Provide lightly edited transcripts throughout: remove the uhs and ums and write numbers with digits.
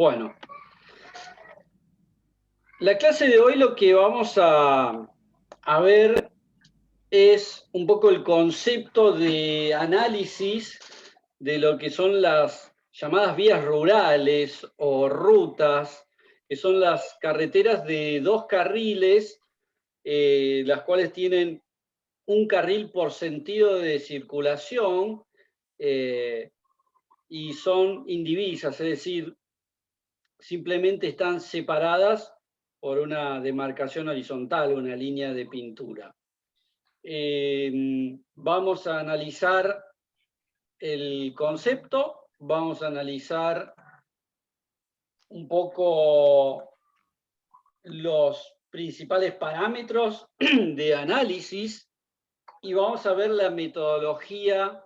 Bueno, la clase de hoy lo que vamos a ver es un poco el concepto de análisis de lo que son las llamadas vías rurales o rutas, que son las carreteras de dos carriles, las cuales tienen un carril por sentido de circulación eh, y son indivisas, es decir, simplemente están separadas por una demarcación horizontal, una línea de pintura. Vamos a analizar el concepto, vamos a analizar un poco los principales parámetros de análisis y vamos a ver la metodología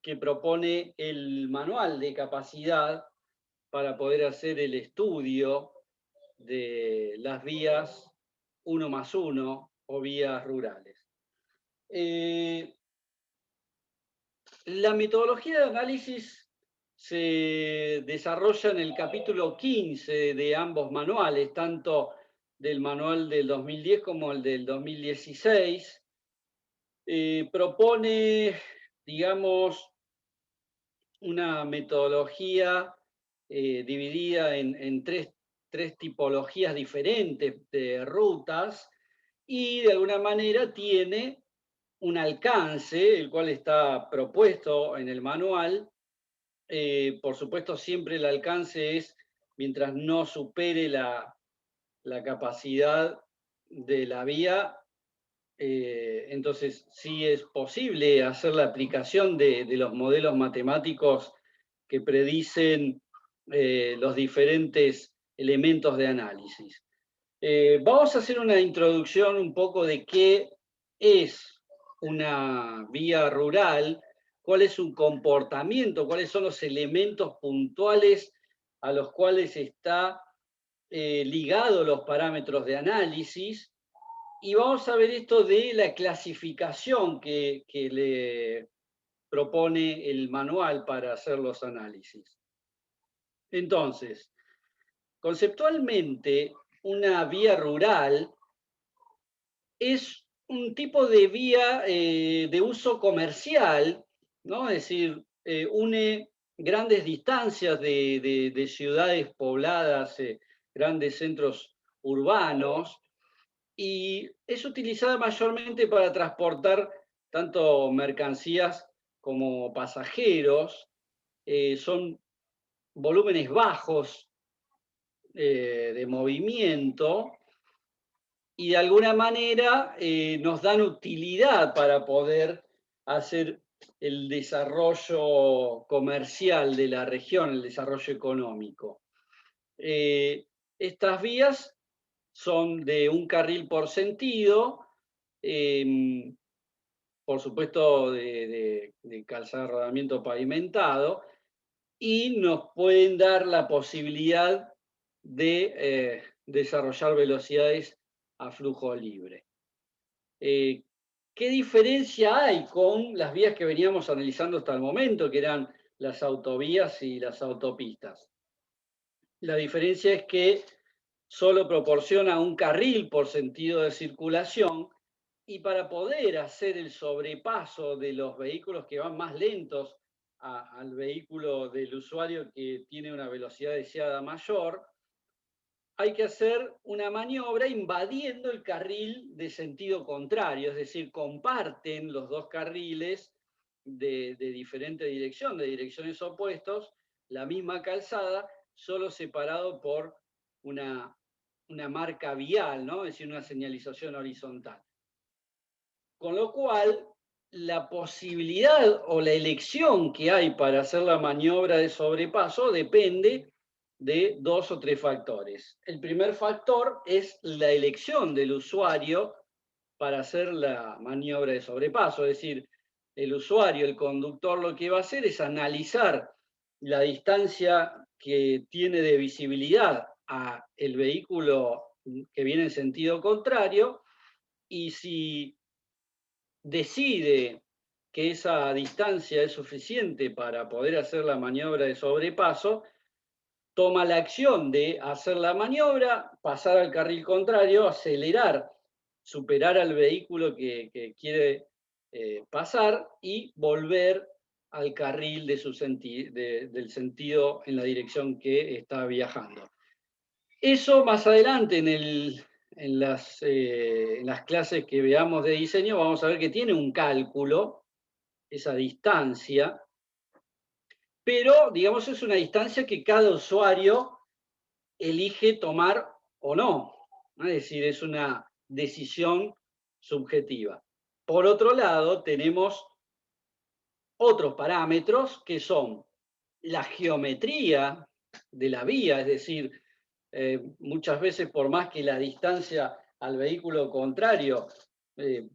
que propone el manual de capacidad para poder hacer el estudio de las vías 1+1 o vías rurales. La metodología de análisis se desarrolla en el capítulo 15 de ambos manuales, tanto del manual del 2010 como el del 2016. Propone, digamos, una metodología dividida en tres tipologías diferentes de rutas y de alguna manera tiene un alcance, el cual está propuesto en el manual. Por supuesto, siempre el alcance es mientras no supere la capacidad de la vía, entonces sí es posible hacer la aplicación de los modelos matemáticos que predicen los diferentes elementos de análisis. Vamos a hacer una introducción un poco de qué es una vía rural, cuál es su comportamiento, cuáles son los elementos puntuales a los cuales está ligado los parámetros de análisis, y vamos a ver esto de la clasificación que le propone el manual para hacer los análisis. Entonces, conceptualmente, una vía rural es un tipo de vía de uso comercial, ¿no? Es decir, une grandes distancias de ciudades pobladas, grandes centros urbanos, y es utilizada mayormente para transportar tanto mercancías como pasajeros. Son volúmenes bajos de movimiento y de alguna manera nos dan utilidad para poder hacer el desarrollo comercial de la región, el desarrollo económico. Estas vías son de un carril por sentido, por supuesto de calzada de rodamiento pavimentado, y nos pueden dar la posibilidad de desarrollar velocidades a flujo libre. ¿Qué diferencia hay con las vías que veníamos analizando hasta el momento, que eran las autovías y las autopistas? La diferencia es que solo proporciona un carril por sentido de circulación, y para poder hacer el sobrepaso de los vehículos que van más lentos al vehículo del usuario que tiene una velocidad deseada mayor, hay que hacer una maniobra invadiendo el carril de sentido contrario, es decir, comparten los dos carriles de diferente dirección, de direcciones opuestas, la misma calzada, solo separado por una marca vial, ¿no? Es decir, una señalización horizontal. Con lo cual, la posibilidad o la elección que hay para hacer la maniobra de sobrepaso depende de dos o tres factores. El primer factor es la elección del usuario para hacer la maniobra de sobrepaso, es decir, el usuario, el conductor, lo que va a hacer es analizar la distancia que tiene de visibilidad a el vehículo que viene en sentido contrario, y si decide que esa distancia es suficiente para poder hacer la maniobra de sobrepaso, toma la acción de hacer la maniobra, pasar al carril contrario, acelerar, superar al vehículo que quiere pasar y volver al carril de del sentido en la dirección que está viajando. Eso más adelante en las clases que veamos de diseño vamos a ver que tiene un cálculo, esa distancia, pero digamos es una distancia que cada usuario elige tomar o no. Es decir, es una decisión subjetiva. Por otro lado, tenemos otros parámetros que son la geometría de la vía, es decir, muchas veces por más que la distancia al vehículo contrario eh,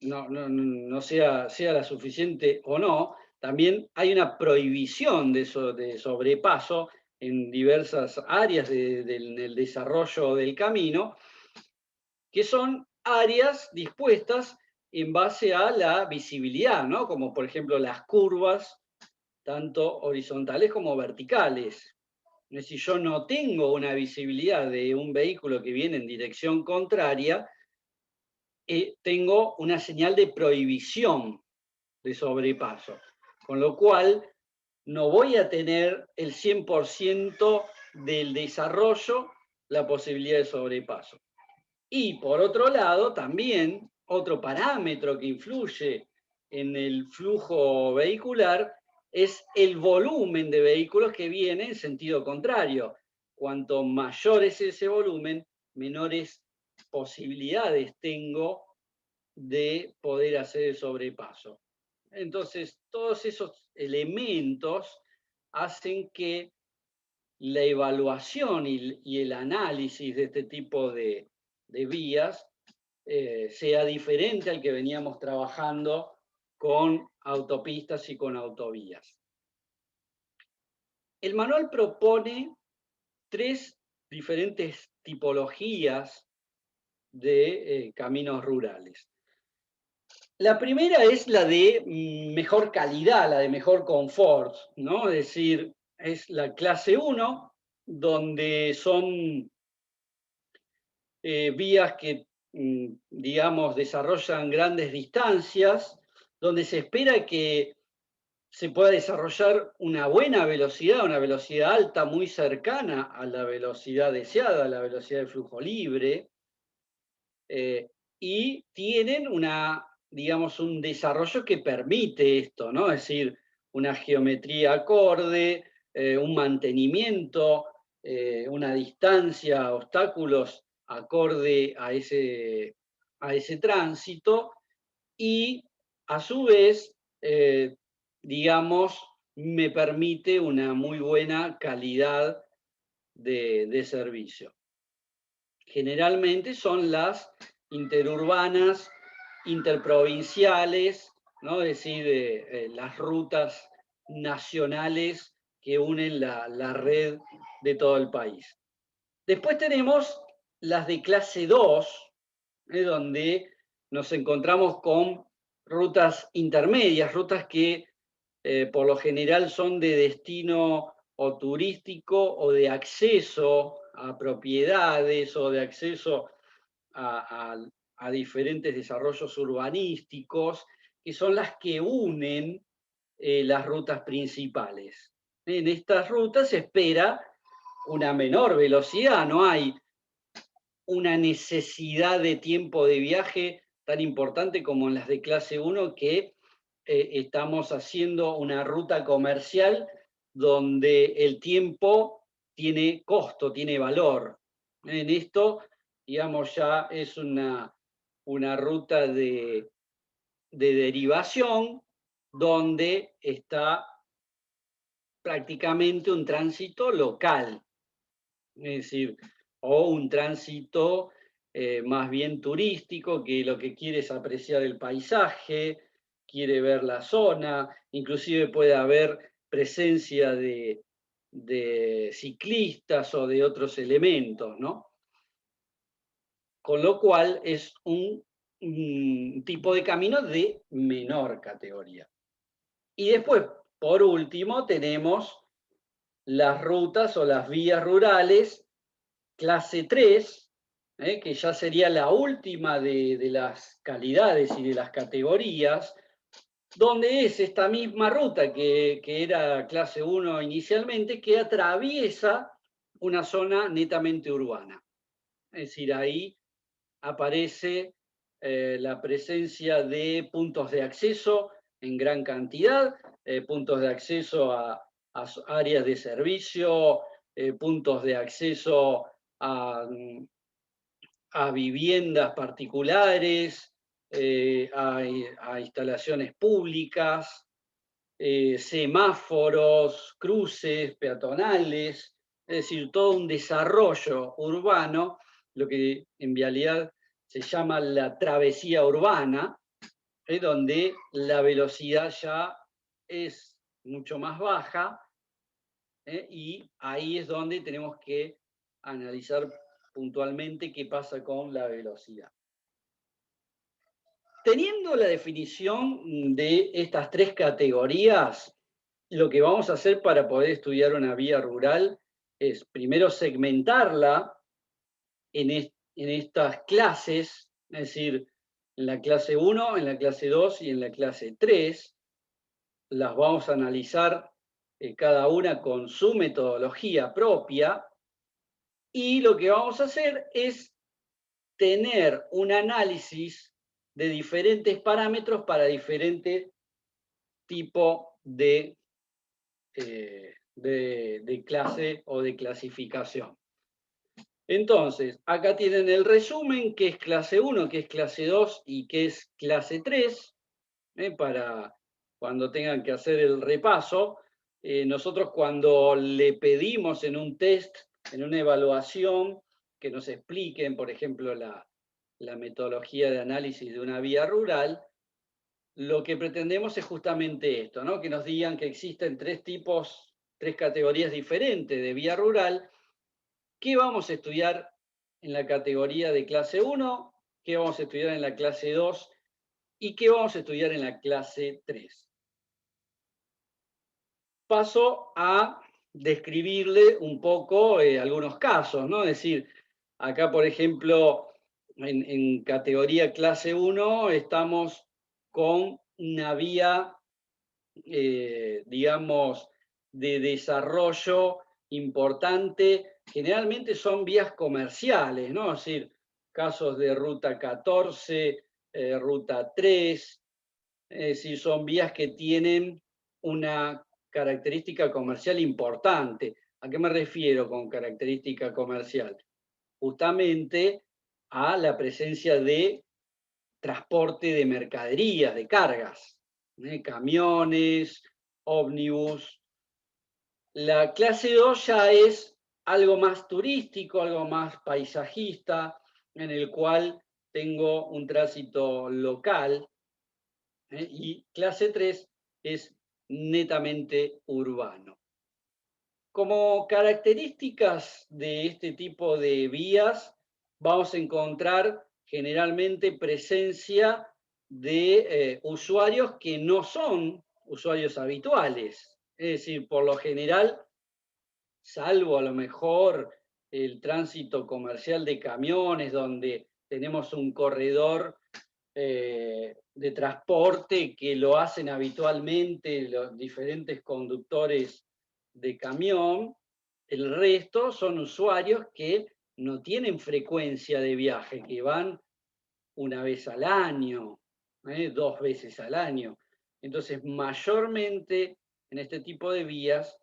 no sea la suficiente o no, también hay una prohibición de sobrepaso en diversas áreas del desarrollo del camino, que son áreas dispuestas en base a la visibilidad, ¿no? Como por ejemplo las curvas, tanto horizontales como verticales. Si yo no tengo una visibilidad de un vehículo que viene en dirección contraria, tengo una señal de prohibición de sobrepaso, con lo cual no voy a tener el 100% del desarrollo la posibilidad de sobrepaso. Y por otro lado, también otro parámetro que influye en el flujo vehicular es el volumen de vehículos que viene en sentido contrario. Cuanto mayor es ese volumen, menores posibilidades tengo de poder hacer el sobrepaso. Entonces, todos esos elementos hacen que la evaluación y el análisis de este tipo de vías sea diferente al que veníamos trabajando con autopistas y con autovías. El manual propone 3 diferentes tipologías de caminos rurales. La primera es la de mejor calidad, la de mejor confort, ¿no? Es decir, es la clase 1, donde son vías que, digamos, desarrollan grandes distancias, donde se espera que se pueda desarrollar una buena velocidad, una velocidad alta muy cercana a la velocidad deseada, a la velocidad de flujo libre, y tienen digamos, un desarrollo que permite esto, ¿no? Es decir, una geometría acorde, un mantenimiento, una distancia, obstáculos acorde a ese tránsito y a su vez, digamos, me permite una muy buena calidad de servicio. Generalmente son las interurbanas, interprovinciales, ¿no? Es decir, las rutas nacionales que unen la red de todo el país. Después tenemos las de clase 2, donde nos encontramos con rutas intermedias, rutas que por lo general son de destino o turístico o de acceso a propiedades o de acceso a diferentes desarrollos urbanísticos, que son las que unen las rutas principales. En estas rutas se espera una menor velocidad, no hay una necesidad de tiempo de viaje tan importante como en las de clase 1, que estamos haciendo una ruta comercial donde el tiempo tiene costo, tiene valor. En esto, digamos, ya es una ruta de derivación donde está prácticamente un tránsito local. Es decir, o un tránsito más bien turístico, que lo que quiere es apreciar el paisaje, quiere ver la zona, inclusive puede haber presencia de ciclistas o de otros elementos, ¿no? Con lo cual es un tipo de camino de menor categoría. Y después, por último, tenemos las rutas o las vías rurales clase 3, que ya sería la última de las calidades y de las categorías, donde es esta misma ruta que era clase 1 inicialmente, que atraviesa una zona netamente urbana. Es decir, ahí aparece la presencia de puntos de acceso en gran cantidad, puntos de acceso a áreas de servicio, puntos de acceso a, a viviendas particulares, a instalaciones públicas, semáforos, cruces peatonales, es decir, todo un desarrollo urbano, lo que en vialidad se llama la travesía urbana, donde la velocidad ya es mucho más baja, y ahí es donde tenemos que analizar puntualmente qué pasa con la velocidad. Teniendo la definición de estas tres categorías, lo que vamos a hacer para poder estudiar una vía rural es primero segmentarla en estas clases, es decir, en la clase 1, en la clase 2 y en la clase 3. Las vamos a analizar cada una con su metodología propia, y lo que vamos a hacer es tener un análisis de diferentes parámetros para diferentes tipos de clase o de clasificación. Entonces, acá tienen el resumen, que es clase 1, que es clase 2 y que es clase 3, para cuando tengan que hacer el repaso. Nosotros cuando le pedimos en un test, en una evaluación, que nos expliquen, por ejemplo, la metodología de análisis de una vía rural, lo que pretendemos es justamente esto, ¿no? Que nos digan que existen tres categorías diferentes de vía rural. ¿Qué vamos a estudiar en la categoría de clase 1? ¿Qué vamos a estudiar en la clase 2? ¿Y qué vamos a estudiar en la clase 3? Paso a describirle un poco algunos casos, ¿no? Es decir, acá, por ejemplo, en categoría clase 1 estamos con una vía, digamos, de desarrollo importante. Generalmente son vías comerciales, ¿no? Es decir, casos de ruta 14, ruta 3, es decir, son vías que tienen una característica comercial importante. ¿A qué me refiero con característica comercial? Justamente a la presencia de transporte de mercaderías, de cargas, camiones, ómnibus. La clase 2 ya es algo más turístico, algo más paisajista, en el cual tengo un tránsito local, y clase 3 es netamente urbano. Como características de este tipo de vías, vamos a encontrar generalmente presencia de usuarios que no son usuarios habituales. Es decir, por lo general, salvo a lo mejor el tránsito comercial de camiones, donde tenemos un corredor de transporte que lo hacen habitualmente los diferentes conductores de camión, el resto son usuarios que no tienen frecuencia de viaje, que van una vez al año, 2 veces al año. Entonces, mayormente en este tipo de vías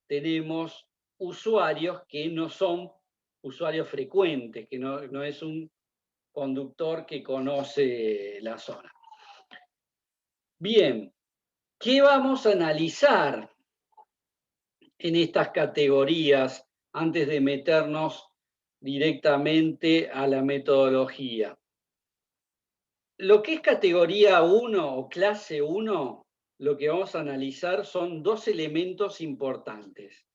tenemos usuarios que no son usuarios frecuentes, que no es un conductor que conoce la zona. Bien, ¿qué vamos a analizar en estas categorías antes de meternos directamente a la metodología? Lo que es categoría 1 o clase 1, lo que vamos a analizar son dos elementos importantes.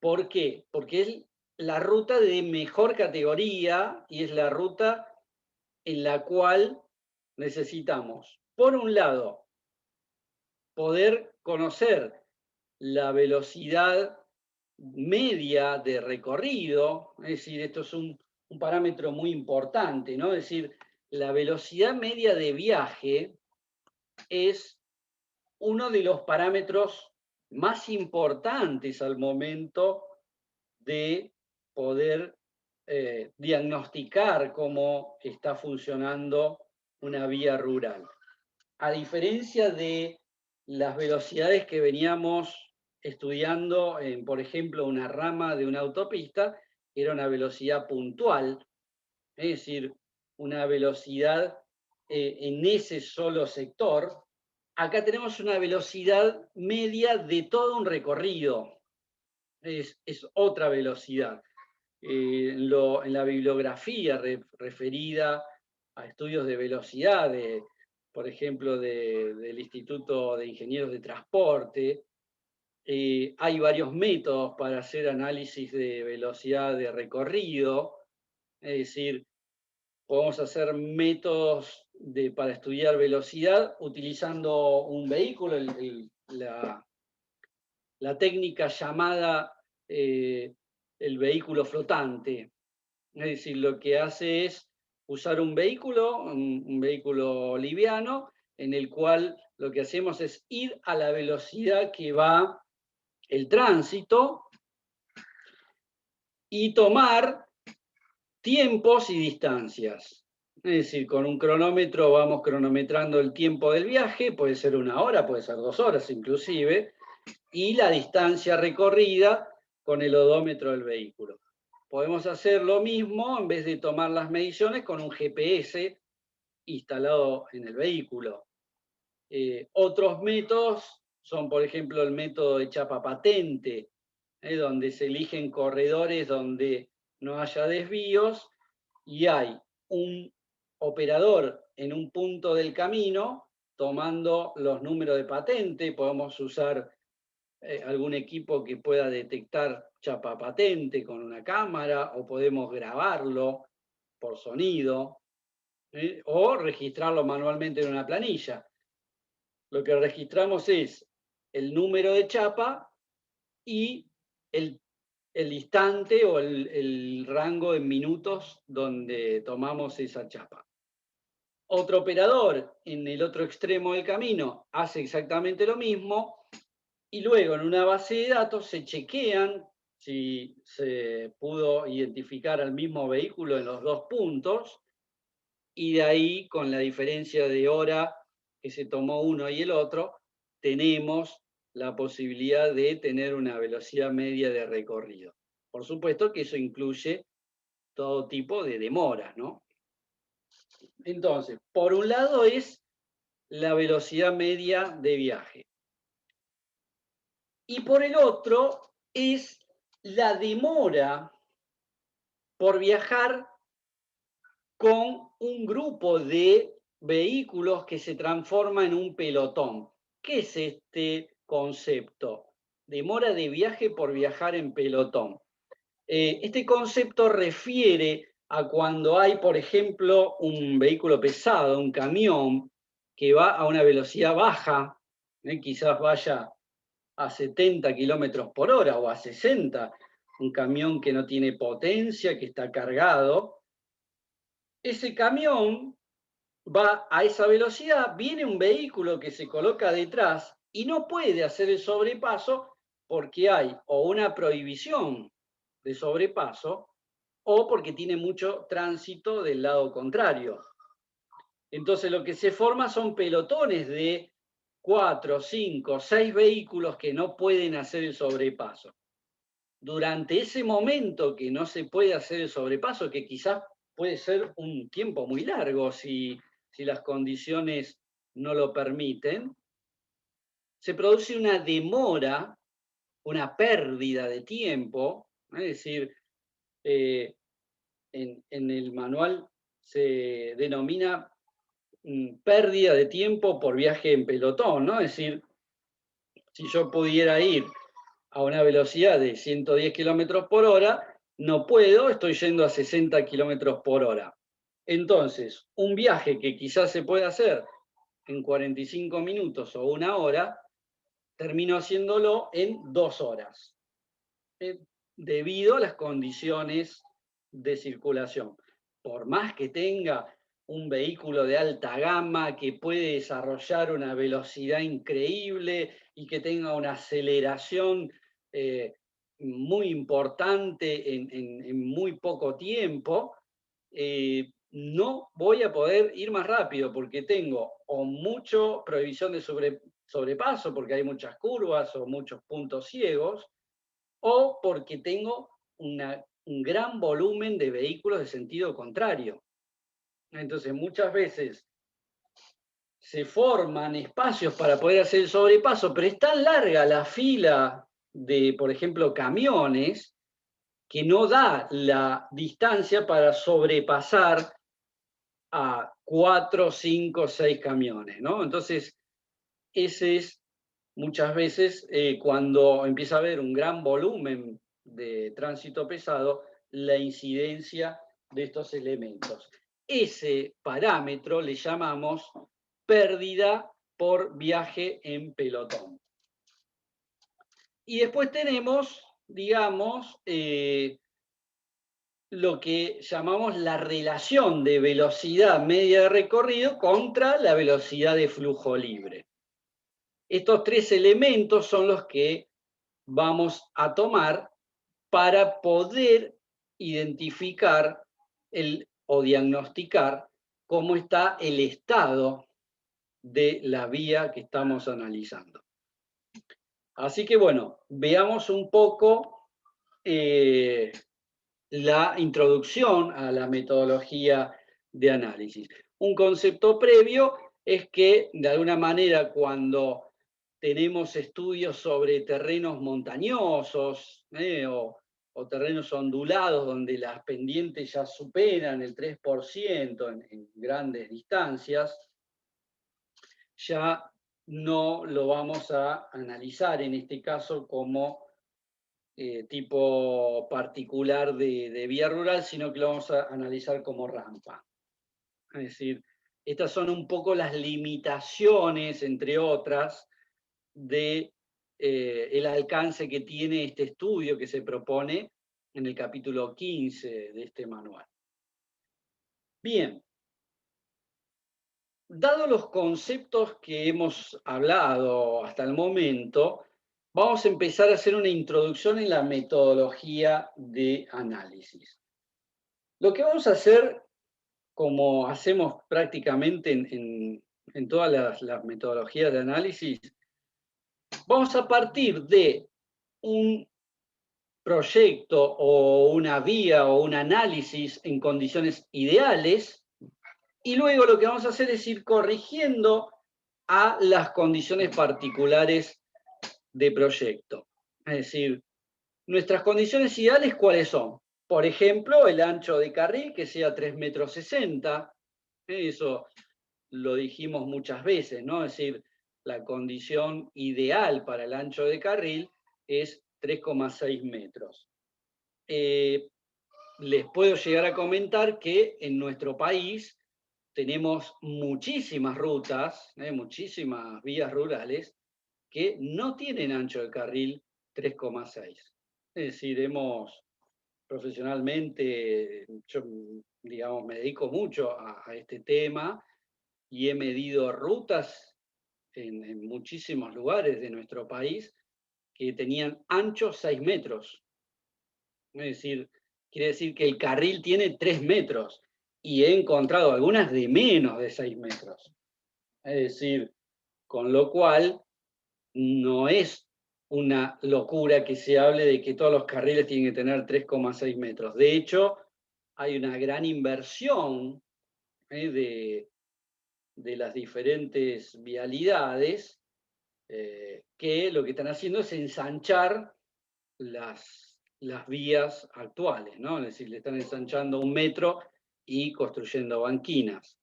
¿Por qué? Porque es la ruta de mejor categoría y es la ruta en la cual necesitamos, por un lado, poder conocer la velocidad media de recorrido, es decir, esto es un parámetro muy importante, ¿no? Es decir, la velocidad media de viaje es uno de los parámetros más importantes al momento de poder diagnosticar cómo está funcionando una vía rural. A diferencia de las velocidades que veníamos estudiando en, por ejemplo, una rama de una autopista, era una velocidad puntual, es decir, una velocidad en ese solo sector. Acá tenemos una velocidad media de todo un recorrido, es otra velocidad. En la bibliografía referida a estudios de velocidad, por ejemplo, del Instituto de Ingenieros de Transporte, hay varios métodos para hacer análisis de velocidad de recorrido, es decir, podemos hacer métodos para estudiar velocidad utilizando un vehículo, la técnica llamada el vehículo flotante. Es decir, lo que hace es usar un vehículo liviano, en el cual lo que hacemos es ir a la velocidad que va el tránsito y tomar tiempos y distancias. Es decir, con un cronómetro vamos cronometrando el tiempo del viaje, puede ser 1 hora, puede ser 2 horas inclusive, y la distancia recorrida con el odómetro del vehículo. Podemos hacer lo mismo en vez de tomar las mediciones con un GPS instalado en el vehículo. Otros métodos son, por ejemplo, el método de chapa patente, donde se eligen corredores donde no haya desvíos y hay un operador en un punto del camino tomando los números de patente. Podemos usar algún equipo que pueda detectar chapa patente con una cámara, o podemos grabarlo por sonido, o registrarlo manualmente en una planilla. Lo que registramos es el número de chapa y el instante o el rango en minutos donde tomamos esa chapa. Otro operador en el otro extremo del camino hace exactamente lo mismo, y luego en una base de datos se chequean si se pudo identificar al mismo vehículo en los dos puntos, y de ahí, con la diferencia de hora que se tomó uno y el otro, tenemos la posibilidad de tener una velocidad media de recorrido. Por supuesto que eso incluye todo tipo de demoras, ¿no? Entonces, por un lado es la velocidad media de viaje. Y por el otro es la demora por viajar con un grupo de vehículos que se transforma en un pelotón. ¿Qué es este concepto? Demora de viaje por viajar en pelotón. Este concepto refiere a cuando hay, por ejemplo, un vehículo pesado, un camión, que va a una velocidad baja, quizás vaya a 70 kilómetros por hora o a 60, un camión que no tiene potencia, que está cargado. Ese camión va a esa velocidad, viene un vehículo que se coloca detrás y no puede hacer el sobrepaso porque hay o una prohibición de sobrepaso o porque tiene mucho tránsito del lado contrario. Entonces lo que se forma son pelotones de 4, 5, 6 vehículos que no pueden hacer el sobrepaso. Durante ese momento que no se puede hacer el sobrepaso, que quizás puede ser un tiempo muy largo si las condiciones no lo permiten, se produce una demora, una pérdida de tiempo, es decir, en el manual se denomina pérdida de tiempo por viaje en pelotón, ¿no? Es decir, si yo pudiera ir a una velocidad de 110 kilómetros por hora, no puedo, estoy yendo a 60 kilómetros por hora. Entonces, un viaje que quizás se puede hacer en 45 minutos o 1 hora, termino haciéndolo en 2 horas, debido a las condiciones de circulación. Por más que tenga un vehículo de alta gama que puede desarrollar una velocidad increíble y que tenga una aceleración muy importante en muy poco tiempo, no voy a poder ir más rápido porque tengo o mucho prohibición de sobrepaso, porque hay muchas curvas o muchos puntos ciegos, o porque tengo un gran volumen de vehículos de sentido contrario. Entonces, muchas veces se forman espacios para poder hacer el sobrepaso, pero es tan larga la fila de, por ejemplo, camiones, que no da la distancia para sobrepasar a 4, 5, 6 camiones, ¿no? Entonces, ese es muchas veces cuando empieza a haber un gran volumen de tránsito pesado, la incidencia de estos elementos. Ese parámetro le llamamos pérdida por viaje en pelotón. Y después tenemos, digamos, lo que llamamos la relación de velocidad media de recorrido contra la velocidad de flujo libre. Estos 3 elementos son los que vamos a tomar para poder identificar o diagnosticar cómo está el estado de la vía que estamos analizando. Así que bueno, veamos un poco la introducción a la metodología de análisis. Un concepto previo es que, de alguna manera, cuando tenemos estudios sobre terrenos montañosos o terrenos ondulados donde las pendientes ya superan el 3% en grandes distancias, ya no lo vamos a analizar en este caso como tipo particular de vía rural, sino que lo vamos a analizar como rampa. Es decir, estas son un poco las limitaciones, entre otras, de el alcance que tiene este estudio que se propone en el capítulo 15 de este manual. Bien, dado los conceptos que hemos hablado hasta el momento, vamos a empezar a hacer una introducción en la metodología de análisis. Lo que vamos a hacer, como hacemos prácticamente en todas las metodologías de análisis, vamos a partir de un proyecto o una vía o un análisis en condiciones ideales, y luego lo que vamos a hacer es ir corrigiendo a las condiciones particulares de proyecto. Es decir, nuestras condiciones ideales, ¿cuáles son? Por ejemplo, el ancho de carril que sea 3,60 m. Eso lo dijimos muchas veces, ¿no? Es decir, la condición ideal para el ancho de carril es 3,6 metros. Les puedo llegar a comentar que en nuestro país tenemos muchísimas rutas, muchísimas vías rurales que no tienen ancho de carril 3,6. Es decir, profesionalmente, yo digamos, me dedico mucho a este tema y he medido rutas en muchísimos lugares de nuestro país que tenían ancho 6 metros. Es decir, quiere decir que el carril tiene 3 metros y he encontrado algunas de menos de 6 metros. Es decir, con lo cual no es una locura que se hable de que todos los carriles tienen que tener 3,6 metros. De hecho, hay una gran inversión de las diferentes vialidades que lo que están haciendo es ensanchar las vías actuales, ¿no? Es decir, le están ensanchando 1 metro y construyendo banquinas.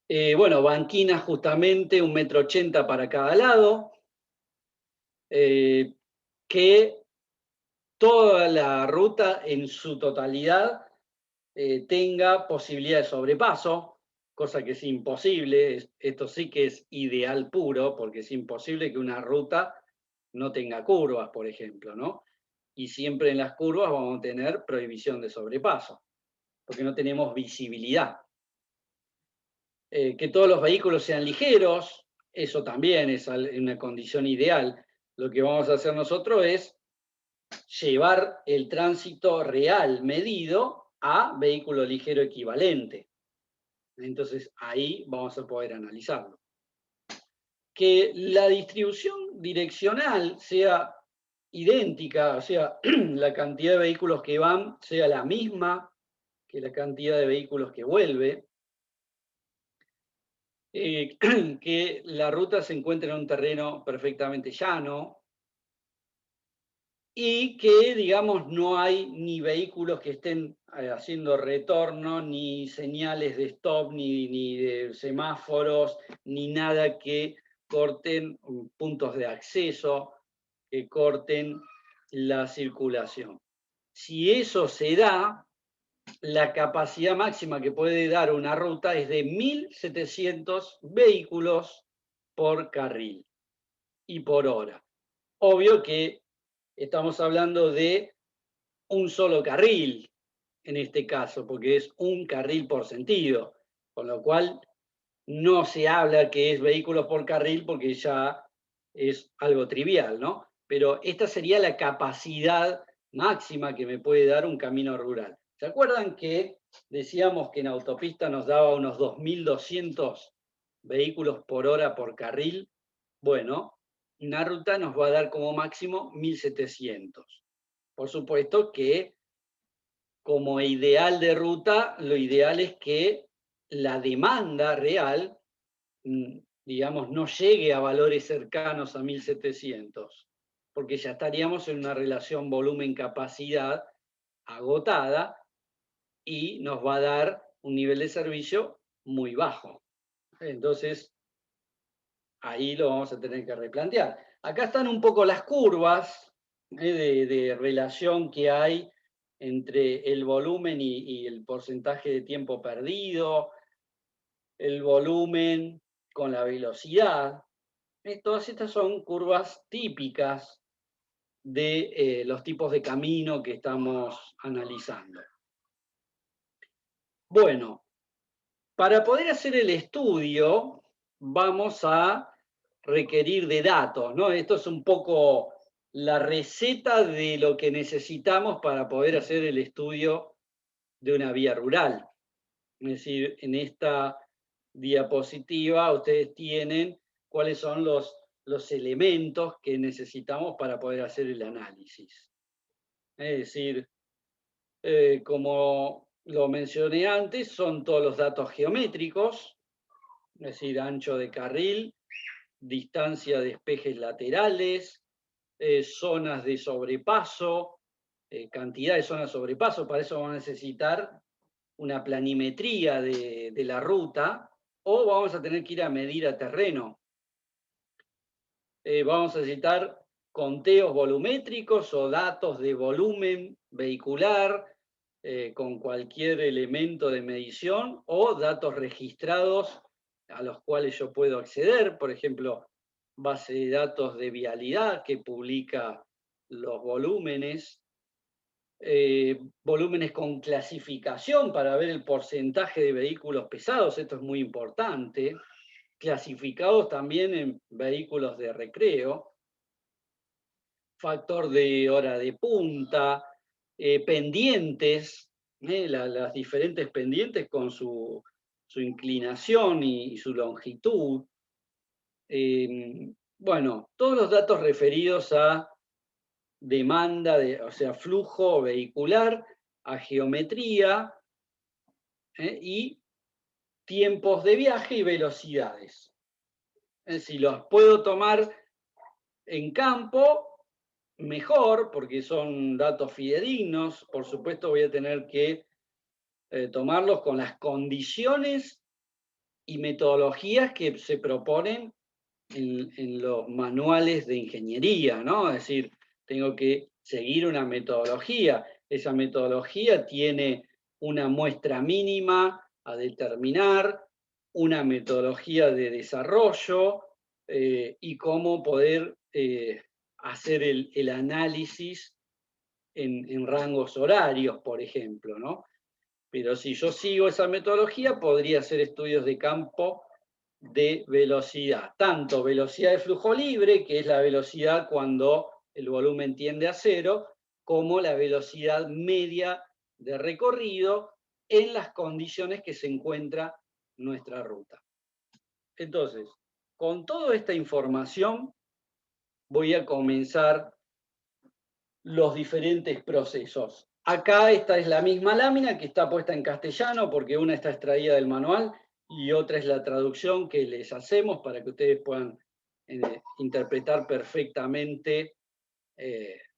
Bueno, banquinas justamente 1,80 m para cada lado, que toda la ruta en su totalidad tenga posibilidad de sobrepaso, cosa que es imposible. Esto sí que es ideal puro, porque es imposible que una ruta no tenga curvas, por ejemplo, ¿no? Y siempre en las curvas vamos a tener prohibición de sobrepaso, porque no tenemos visibilidad. Que todos los vehículos sean ligeros, eso también es una condición ideal. Lo que vamos a hacer nosotros es llevar el tránsito real medido a vehículo ligero equivalente. Entonces ahí vamos a poder analizarlo. Que la distribución direccional sea idéntica, o sea, la cantidad de vehículos que van sea la misma que la cantidad de vehículos que vuelve. Que la ruta se encuentre en un terreno perfectamente llano y que, digamos, no hay ni vehículos que estén haciendo retorno, ni señales de stop, ni de semáforos, ni nada que corten puntos de acceso, que corten la circulación. Si eso se da, la capacidad máxima que puede dar una ruta es de 1.700 vehículos por carril y por hora. Obvio que estamos hablando de un solo carril en este caso, porque es un carril por sentido, con lo cual no se habla que es vehículos por carril porque ya es algo trivial, ¿no? Pero esta sería la capacidad máxima que me puede dar un camino rural. ¿Se acuerdan que decíamos que en autopista nos daba unos 2.200 vehículos por hora por carril? Bueno, una ruta nos va a dar como máximo 1.700. Por supuesto que como ideal de ruta, lo ideal es que la demanda real, digamos, no llegue a valores cercanos a 1.700, porque ya estaríamos en una relación volumen-capacidad agotada y nos va a dar un nivel de servicio muy bajo. Entonces, ahí lo vamos a tener que replantear. Acá están un poco las curvas de relación que hay entre el volumen y el porcentaje de tiempo perdido, el volumen con la velocidad. Todas estas son curvas típicas de los tipos de camino que estamos analizando. Bueno, para poder hacer el estudio vamos a requerir de datos, ¿no? Esto es un poco la receta de lo que necesitamos para poder hacer el estudio de una vía rural. Es decir, en esta diapositiva ustedes tienen cuáles son los elementos que necesitamos para poder hacer el análisis. Es decir, como lo mencioné antes, son todos los datos geométricos, es decir, ancho de carril, distancia de espejes laterales, zonas de sobrepaso, cantidad de zonas de sobrepaso. Para eso vamos a necesitar una planimetría de la ruta o vamos a tener que ir a medir a terreno. Vamos a necesitar conteos volumétricos o datos de volumen vehicular con cualquier elemento de medición o datos registrados a los cuales yo puedo acceder, por ejemplo, base de datos de vialidad que publica los volúmenes, volúmenes con clasificación para ver el porcentaje de vehículos pesados, esto es muy importante, clasificados también en vehículos de recreo, factor de hora de punta, pendientes, las diferentes pendientes con su inclinación y su longitud. Bueno, todos los datos referidos a demanda, o sea, flujo vehicular, a geometría y tiempos de viaje y velocidades. Si los puedo tomar en campo, mejor, porque son datos fidedignos. Por supuesto, voy a tener que tomarlos con las condiciones y metodologías que se proponen en los manuales de ingeniería, ¿no? Es decir, tengo que seguir una metodología. Esa metodología tiene una muestra mínima a determinar, una metodología de desarrollo y cómo poder hacer el análisis en rangos horarios, por ejemplo, ¿no? Pero si yo sigo esa metodología, podría hacer estudios de campo de velocidad, tanto velocidad de flujo libre, que es la velocidad cuando el volumen tiende a cero, como la velocidad media de recorrido en las condiciones que se encuentra nuestra ruta. Entonces, con toda esta información, voy a comenzar los diferentes procesos. Acá esta es la misma lámina que está puesta en castellano porque una está extraída del manual y otra es la traducción que les hacemos para que ustedes puedan interpretar perfectamente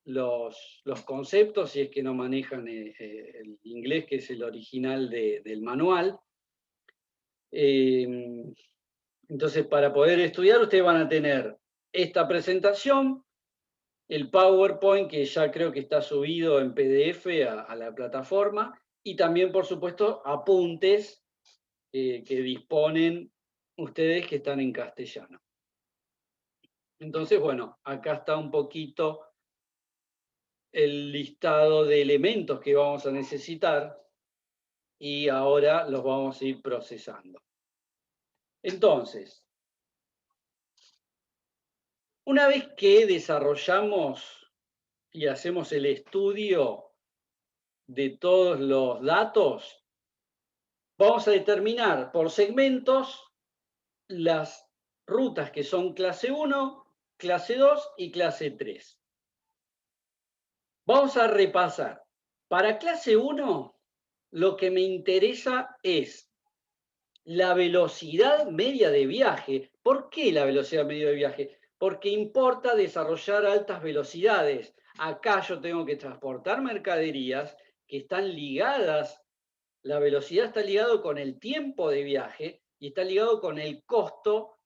los conceptos si es que no manejan el inglés, que es el original del manual. Entonces, para poder estudiar, ustedes van a tener esta presentación, el PowerPoint, que ya creo que está subido en PDF a la plataforma, y también, por supuesto, apuntes que disponen ustedes que están en castellano. Entonces, bueno, acá está un poquito el listado de elementos que vamos a necesitar y ahora los vamos a ir procesando. Entonces, una vez que desarrollamos y hacemos el estudio de todos los datos, vamos a determinar por segmentos las rutas que son clase 1, clase 2 y clase 3. Vamos a repasar. Para clase 1, lo que me interesa es la velocidad media de viaje. ¿Por qué la velocidad media de viaje? Porque importa desarrollar altas velocidades. Acá yo tengo que transportar mercaderías que están ligadas, la velocidad está ligado con el tiempo de viaje y está ligado con el costo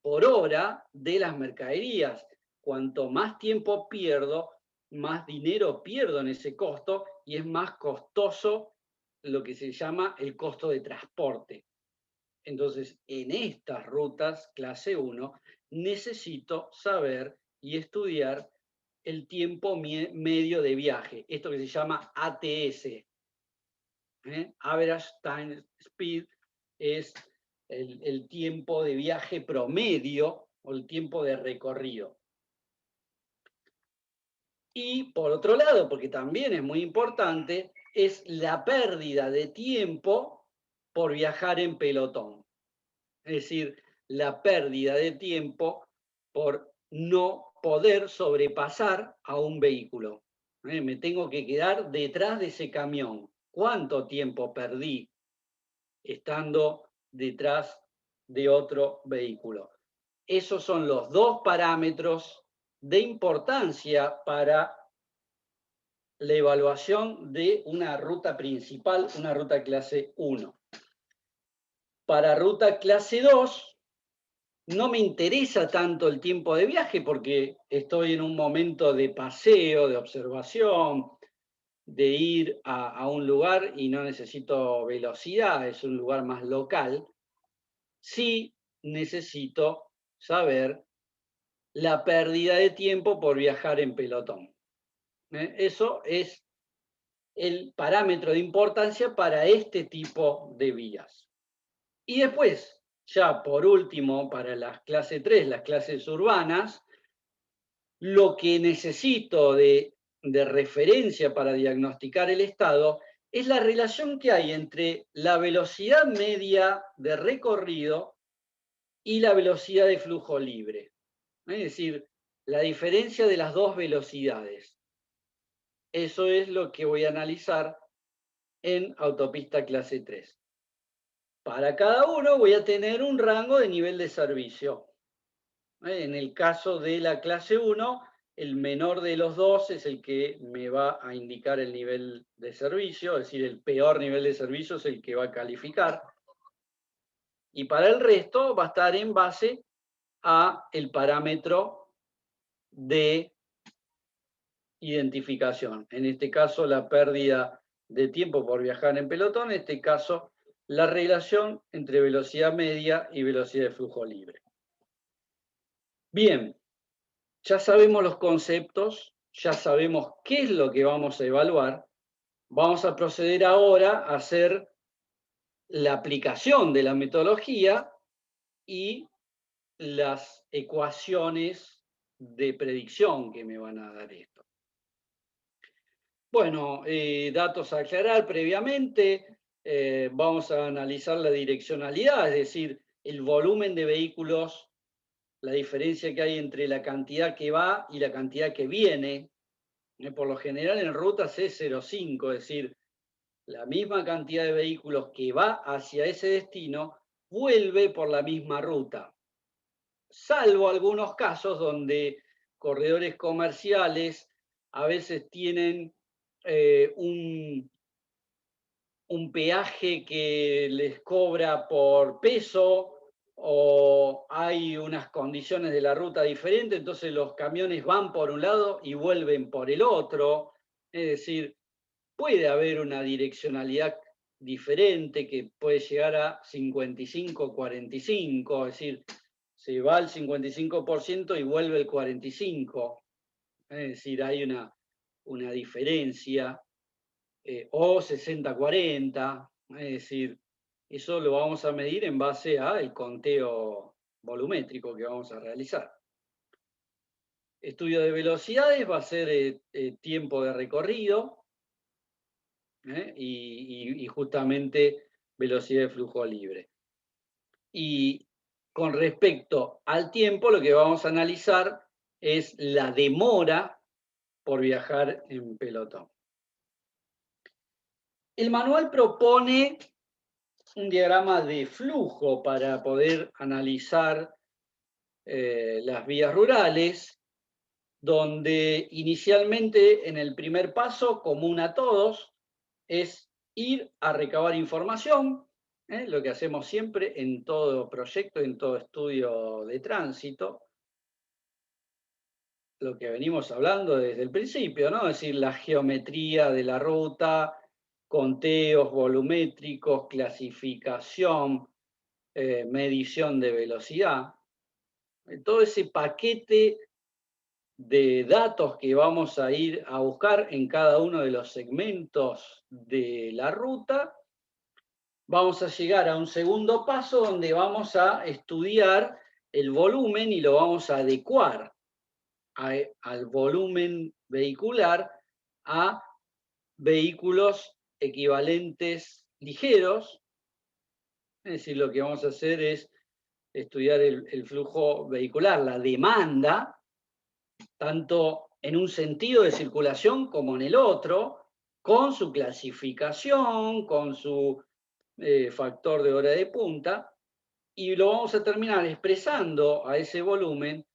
por hora de las mercaderías. Cuanto más tiempo pierdo, más dinero pierdo en ese costo y es más costoso lo que se llama el costo de transporte. Entonces, en estas rutas clase 1, necesito saber y estudiar el tiempo medio de viaje, esto que se llama ATS. Average Time Speed es el tiempo de viaje promedio o el tiempo de recorrido. Y por otro lado, porque también es muy importante, es la pérdida de tiempo por viajar en pelotón. Es decir, la pérdida de tiempo por no poder sobrepasar a un vehículo. Me tengo que quedar detrás de ese camión. ¿Cuánto tiempo perdí estando detrás de otro vehículo? Esos son los dos parámetros de importancia para la evaluación de una ruta principal, una ruta clase 1. Para ruta clase 2, no me interesa tanto el tiempo de viaje porque estoy en un momento de paseo, de observación, de ir a un lugar y no necesito velocidad, es un lugar más local. Sí necesito saber la pérdida de tiempo por viajar en pelotón. Eso es el parámetro de importancia para este tipo de vías. Y después, ya por último, para las clase 3, las clases urbanas, lo que necesito de referencia para diagnosticar el estado es la relación que hay entre la velocidad media de recorrido y la velocidad de flujo libre. Es decir, la diferencia de las dos velocidades. Eso es lo que voy a analizar en autopista clase 3. Para cada uno voy a tener un rango de nivel de servicio. En el caso de la clase 1, el menor de los dos es el que me va a indicar el nivel de servicio, es decir, el peor nivel de servicio es el que va a calificar. Y para el resto va a estar en base a el parámetro de identificación. En este caso, la pérdida de tiempo por viajar en pelotón, en este caso, la relación entre velocidad media y velocidad de flujo libre. Bien, ya sabemos los conceptos, ya sabemos qué es lo que vamos a evaluar. Vamos a proceder ahora a hacer la aplicación de la metodología y las ecuaciones de predicción que me van a dar esto. Bueno, datos a aclarar previamente. Vamos a analizar la direccionalidad, es decir, el volumen de vehículos, la diferencia que hay entre la cantidad que va y la cantidad que viene. Por lo general en rutas es 0,5, es decir, la misma cantidad de vehículos que va hacia ese destino vuelve por la misma ruta. Salvo algunos casos donde corredores comerciales a veces tienen un peaje que les cobra por peso o hay unas condiciones de la ruta diferentes, entonces los camiones van por un lado y vuelven por el otro. Es decir, puede haber una direccionalidad diferente que puede llegar a 55-45, es decir, se va al 55% y vuelve el 45%. Es decir, hay una diferencia. O 60-40, es decir, eso lo vamos a medir en base al conteo volumétrico que vamos a realizar. Estudio de velocidades va a ser tiempo de recorrido y justamente velocidad de flujo libre. Y con respecto al tiempo, lo que vamos a analizar es la demora por viajar en pelotón. El manual propone un diagrama de flujo para poder analizar las vías rurales, donde inicialmente en el primer paso, común a todos, es ir a recabar información, lo que hacemos siempre en todo proyecto, en todo estudio de tránsito, lo que venimos hablando desde el principio, ¿no? Es decir, la geometría de la ruta, conteos volumétricos, clasificación, medición de velocidad. Todo ese paquete de datos que vamos a ir a buscar en cada uno de los segmentos de la ruta, vamos a llegar a un segundo paso donde vamos a estudiar el volumen y lo vamos a adecuar al volumen vehicular a vehículos equivalentes ligeros. Es decir, lo que vamos a hacer es estudiar el flujo vehicular, la demanda, tanto en un sentido de circulación como en el otro, con su clasificación, con su factor de hora de punta, y lo vamos a terminar expresando a ese volumen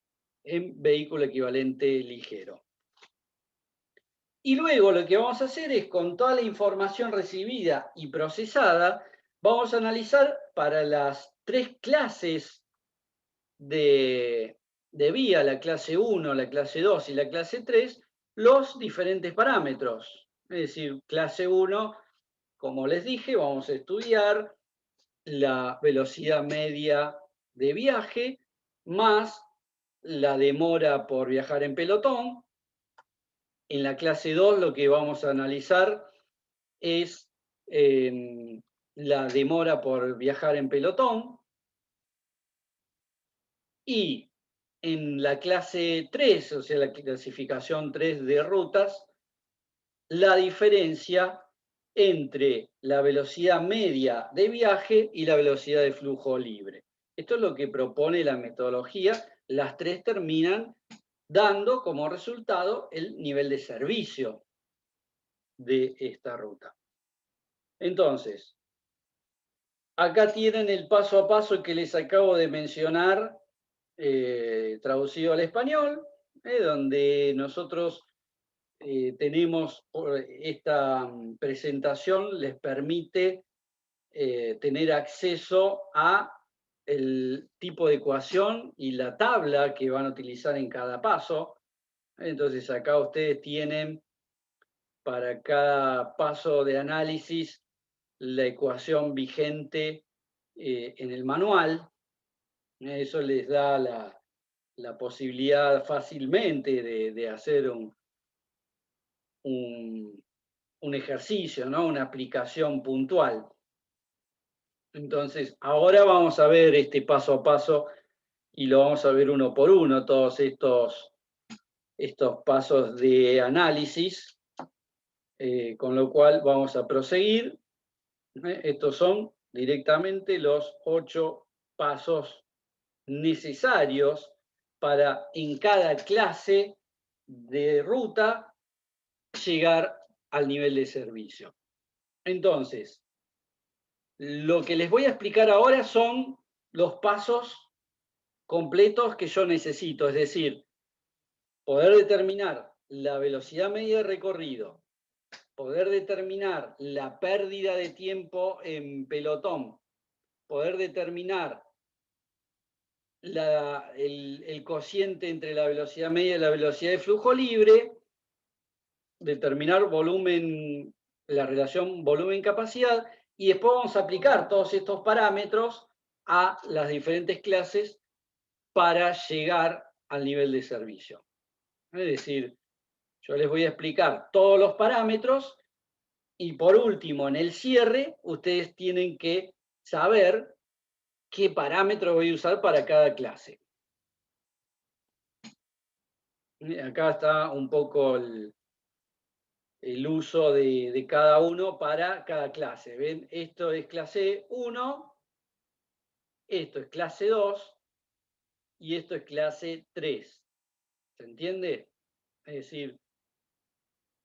en vehículo equivalente ligero. Y luego lo que vamos a hacer es, con toda la información recibida y procesada, vamos a analizar para las tres clases de vía, la clase 1, la clase 2 y la clase 3, los diferentes parámetros. Es decir, clase 1, como les dije, vamos a estudiar la velocidad media de viaje más la demora por viajar en pelotón. En la clase 2 lo que vamos a analizar es la demora por viajar en pelotón. Y en la clase 3, o sea, la clasificación 3 de rutas, la diferencia entre la velocidad media de viaje y la velocidad de flujo libre. Esto es lo que propone la metodología. Las tres terminan dando como resultado el nivel de servicio de esta ruta. Entonces, acá tienen el paso a paso que les acabo de mencionar, traducido al español, donde nosotros tenemos esta presentación, les permite tener acceso a el tipo de ecuación y la tabla que van a utilizar en cada paso. Entonces acá ustedes tienen para cada paso de análisis la ecuación vigente en el manual. Eso les da la posibilidad fácilmente de hacer un ejercicio, ¿no? Una aplicación puntual. Entonces, ahora vamos a ver este paso a paso y lo vamos a ver uno por uno, todos estos pasos de análisis, con lo cual vamos a proseguir. Estos son directamente los 8 pasos necesarios para en cada clase de ruta llegar al nivel de servicio. Entonces, lo que les voy a explicar ahora son los pasos completos que yo necesito, es decir, poder determinar la velocidad media de recorrido, poder determinar la pérdida de tiempo en pelotón, poder determinar el cociente entre la velocidad media y la velocidad de flujo libre, determinar volumen, la relación volumen-capacidad, y después vamos a aplicar todos estos parámetros a las diferentes clases para llegar al nivel de servicio. Es decir, yo les voy a explicar todos los parámetros y por último, en el cierre, ustedes tienen que saber qué parámetro voy a usar para cada clase. Acá está un poco el uso de cada uno para cada clase. ¿Ven? Esto es clase 1, esto es clase 2 y esto es clase 3. ¿Se entiende? Es decir,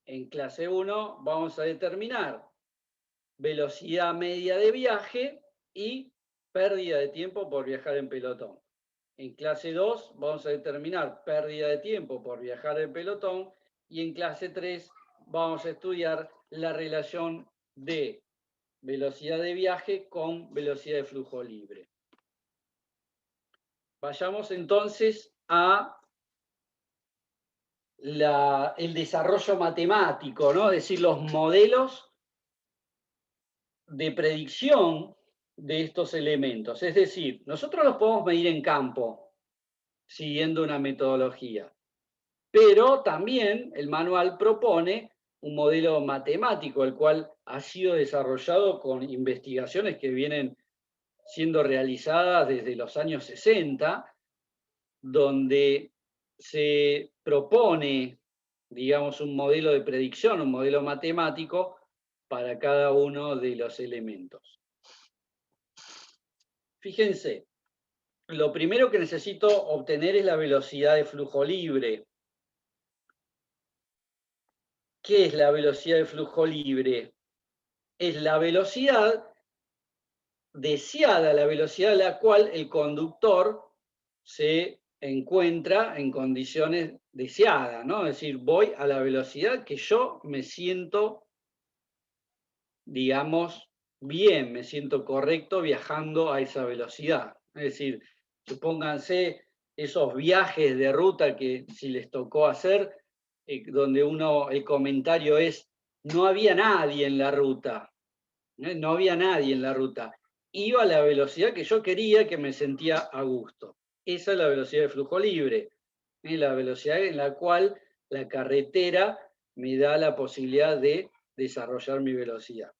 en clase 1 vamos a determinar velocidad media de viaje y pérdida de tiempo por viajar en pelotón. En clase 2 vamos a determinar pérdida de tiempo por viajar en pelotón y en clase 3 vamos a estudiar la relación de velocidad de viaje con velocidad de flujo libre. Vayamos entonces a el desarrollo matemático, ¿no? Es decir, los modelos de predicción de estos elementos. Es decir, nosotros los podemos medir en campo, siguiendo una metodología. Pero también el manual propone un modelo matemático, el cual ha sido desarrollado con investigaciones que vienen siendo realizadas desde los años 60, donde se propone, digamos, un modelo de predicción, un modelo matemático para cada uno de los elementos. Fíjense, lo primero que necesito obtener es la velocidad de flujo libre. ¿Qué es la velocidad de flujo libre? Es la velocidad deseada, la velocidad a la cual el conductor se encuentra en condiciones deseadas, ¿no? Es decir, voy a la velocidad que yo me siento, digamos, bien, me siento correcto viajando a esa velocidad. Es decir, supónganse esos viajes de ruta que si les tocó hacer, donde el comentario es, no había nadie en la ruta, no había nadie en la ruta. Iba a la velocidad que yo quería, que me sentía a gusto. Esa es la velocidad de flujo libre, la velocidad en la cual la carretera me da la posibilidad de desarrollar mi velocidad.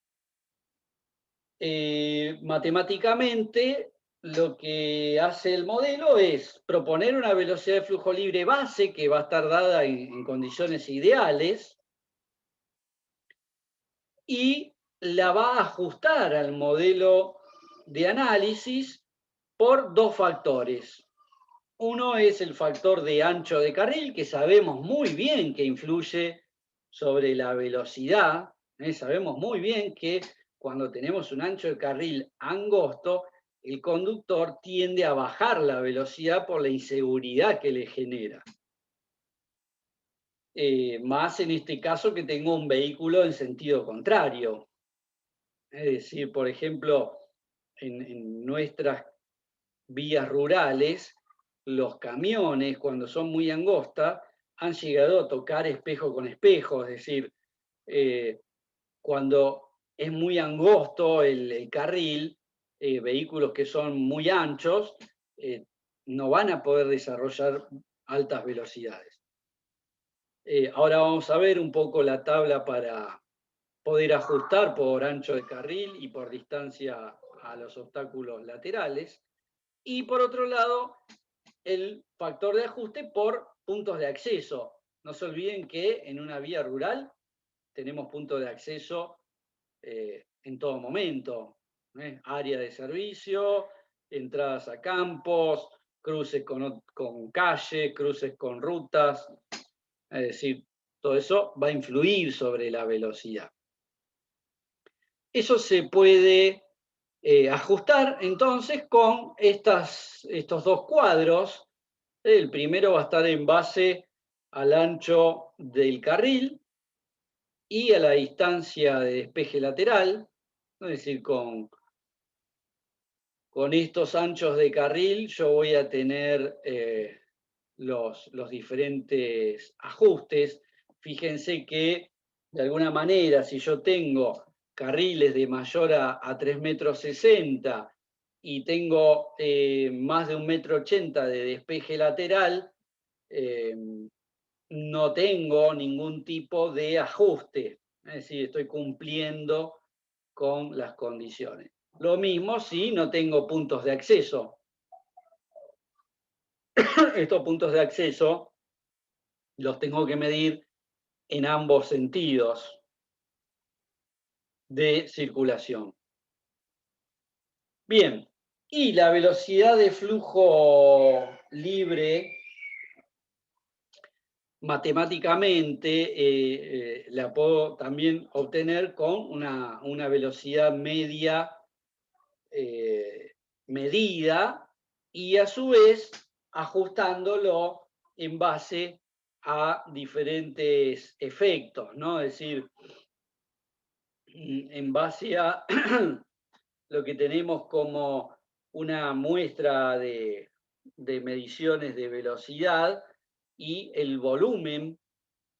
Matemáticamente, lo que hace el modelo es proponer una velocidad de flujo libre base que va a estar dada en condiciones ideales y la va a ajustar al modelo de análisis por 2 factores. Uno es el factor de ancho de carril, que sabemos muy bien que influye sobre la velocidad. Sabemos muy bien que cuando tenemos un ancho de carril angosto, el conductor tiende a bajar la velocidad por la inseguridad que le genera. Más en este caso que tengo un vehículo en sentido contrario. Es decir, por ejemplo, en nuestras vías rurales, los camiones, cuando son muy angostas, han llegado a tocar espejo con espejo. Es decir, cuando es muy angosto el carril, vehículos que son muy anchos no van a poder desarrollar altas velocidades. Ahora vamos a ver un poco la tabla para poder ajustar por ancho de carril y por distancia a los obstáculos laterales. Y por otro lado, el factor de ajuste por puntos de acceso. No se olviden que en una vía rural tenemos puntos de acceso en todo momento. Área de servicio, entradas a campos, cruces con calle, cruces con rutas. Es decir, todo eso va a influir sobre la velocidad. Eso se puede ajustar entonces con estos dos cuadros. El primero va a estar en base al ancho del carril y a la distancia de despeje lateral, es decir, con estos anchos de carril yo voy a tener los diferentes ajustes. Fíjense que, de alguna manera, si yo tengo carriles de mayor a 3,60 m y tengo más de 1,80 m de despeje lateral, no tengo ningún tipo de ajuste. Es decir, estoy cumpliendo con las condiciones. Lo mismo si no tengo puntos de acceso. Estos puntos de acceso los tengo que medir en ambos sentidos de circulación. Bien, y la velocidad de flujo libre, matemáticamente, la puedo también obtener con una velocidad media medida y a su vez ajustándolo en base a diferentes efectos, ¿no? Es decir, en base a lo que tenemos como una muestra de mediciones de velocidad y el volumen.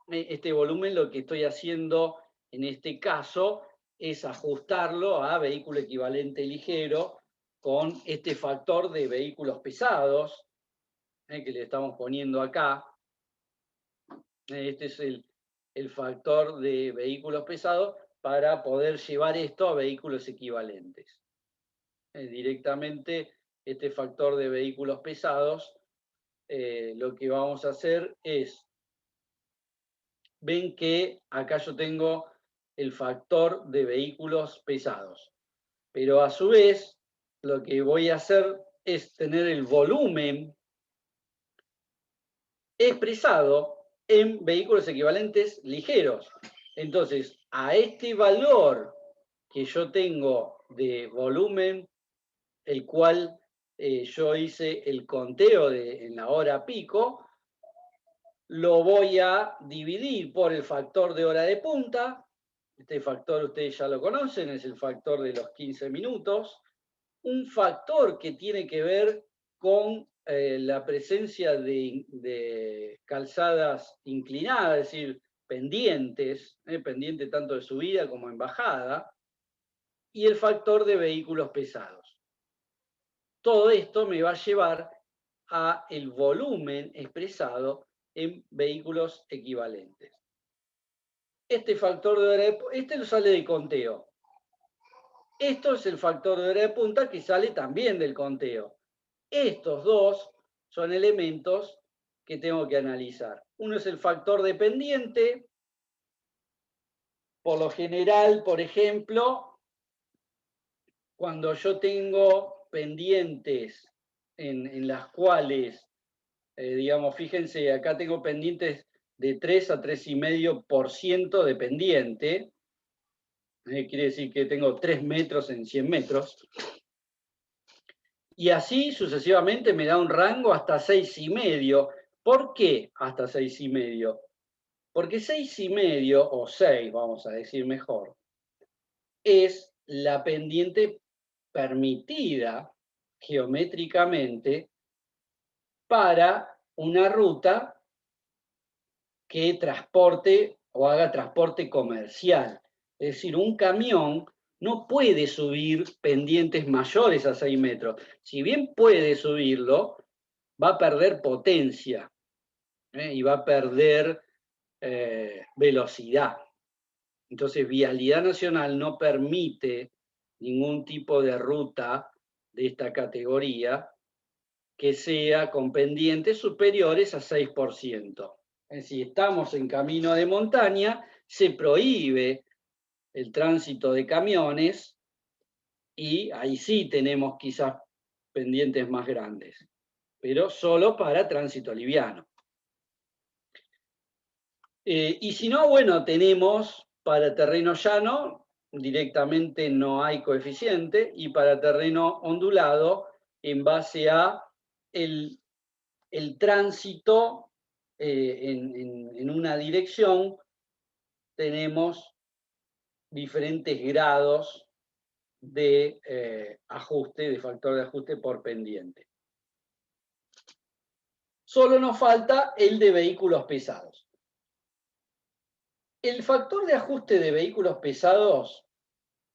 Este volumen lo que estoy haciendo en este caso es ajustarlo a vehículo equivalente ligero con este factor de vehículos pesados que le estamos poniendo acá. Este es el factor de vehículos pesados para poder llevar esto a vehículos equivalentes. Directamente este factor de vehículos pesados, lo que vamos a hacer es, ven que acá yo tengo el factor de vehículos pesados, pero a su vez lo que voy a hacer es tener el volumen expresado en vehículos equivalentes ligeros. Entonces, a este valor que yo tengo de volumen, el cual yo hice el conteo en la hora pico, lo voy a dividir por el factor de hora de punta. Este factor ustedes ya lo conocen, es el factor de los 15 minutos. Un factor que tiene que ver con la presencia de calzadas inclinadas, es decir, pendientes, pendiente tanto de subida como en bajada, y el factor de vehículos pesados. Todo esto me va a llevar a el volumen expresado en vehículos equivalentes. Este factor de hora de punta, este lo sale de conteo. Esto es el factor de hora de punta que sale también del conteo. Estos dos son elementos que tengo que analizar. Uno es el factor dependiente. Por lo general, por ejemplo, cuando yo tengo pendientes en las cuales, digamos, fíjense, acá tengo pendientes de 3 a 3,5% de pendiente, quiere decir que tengo 3 metros en 100 metros, y así sucesivamente me da un rango hasta 6,5. ¿Por qué hasta 6,5? Porque 6,5, o 6, vamos a decir mejor, es la pendiente permitida geométricamente para una ruta que transporte o haga transporte comercial. Es decir, un camión no puede subir pendientes mayores a 6 metros. Si bien puede subirlo, va a perder potencia, y va a perder velocidad. Entonces, Vialidad Nacional no permite ningún tipo de ruta de esta categoría que sea con pendientes superiores a 6%. Es decir, estamos en camino de montaña, se prohíbe el tránsito de camiones y ahí sí tenemos quizás pendientes más grandes, pero solo para tránsito liviano. Y si no, bueno, tenemos para terreno llano, directamente no hay coeficiente, y para terreno ondulado, en base a el tránsito en una dirección, tenemos diferentes grados de ajuste, de factor de ajuste por pendiente. Solo nos falta el de vehículos pesados. El factor de ajuste de vehículos pesados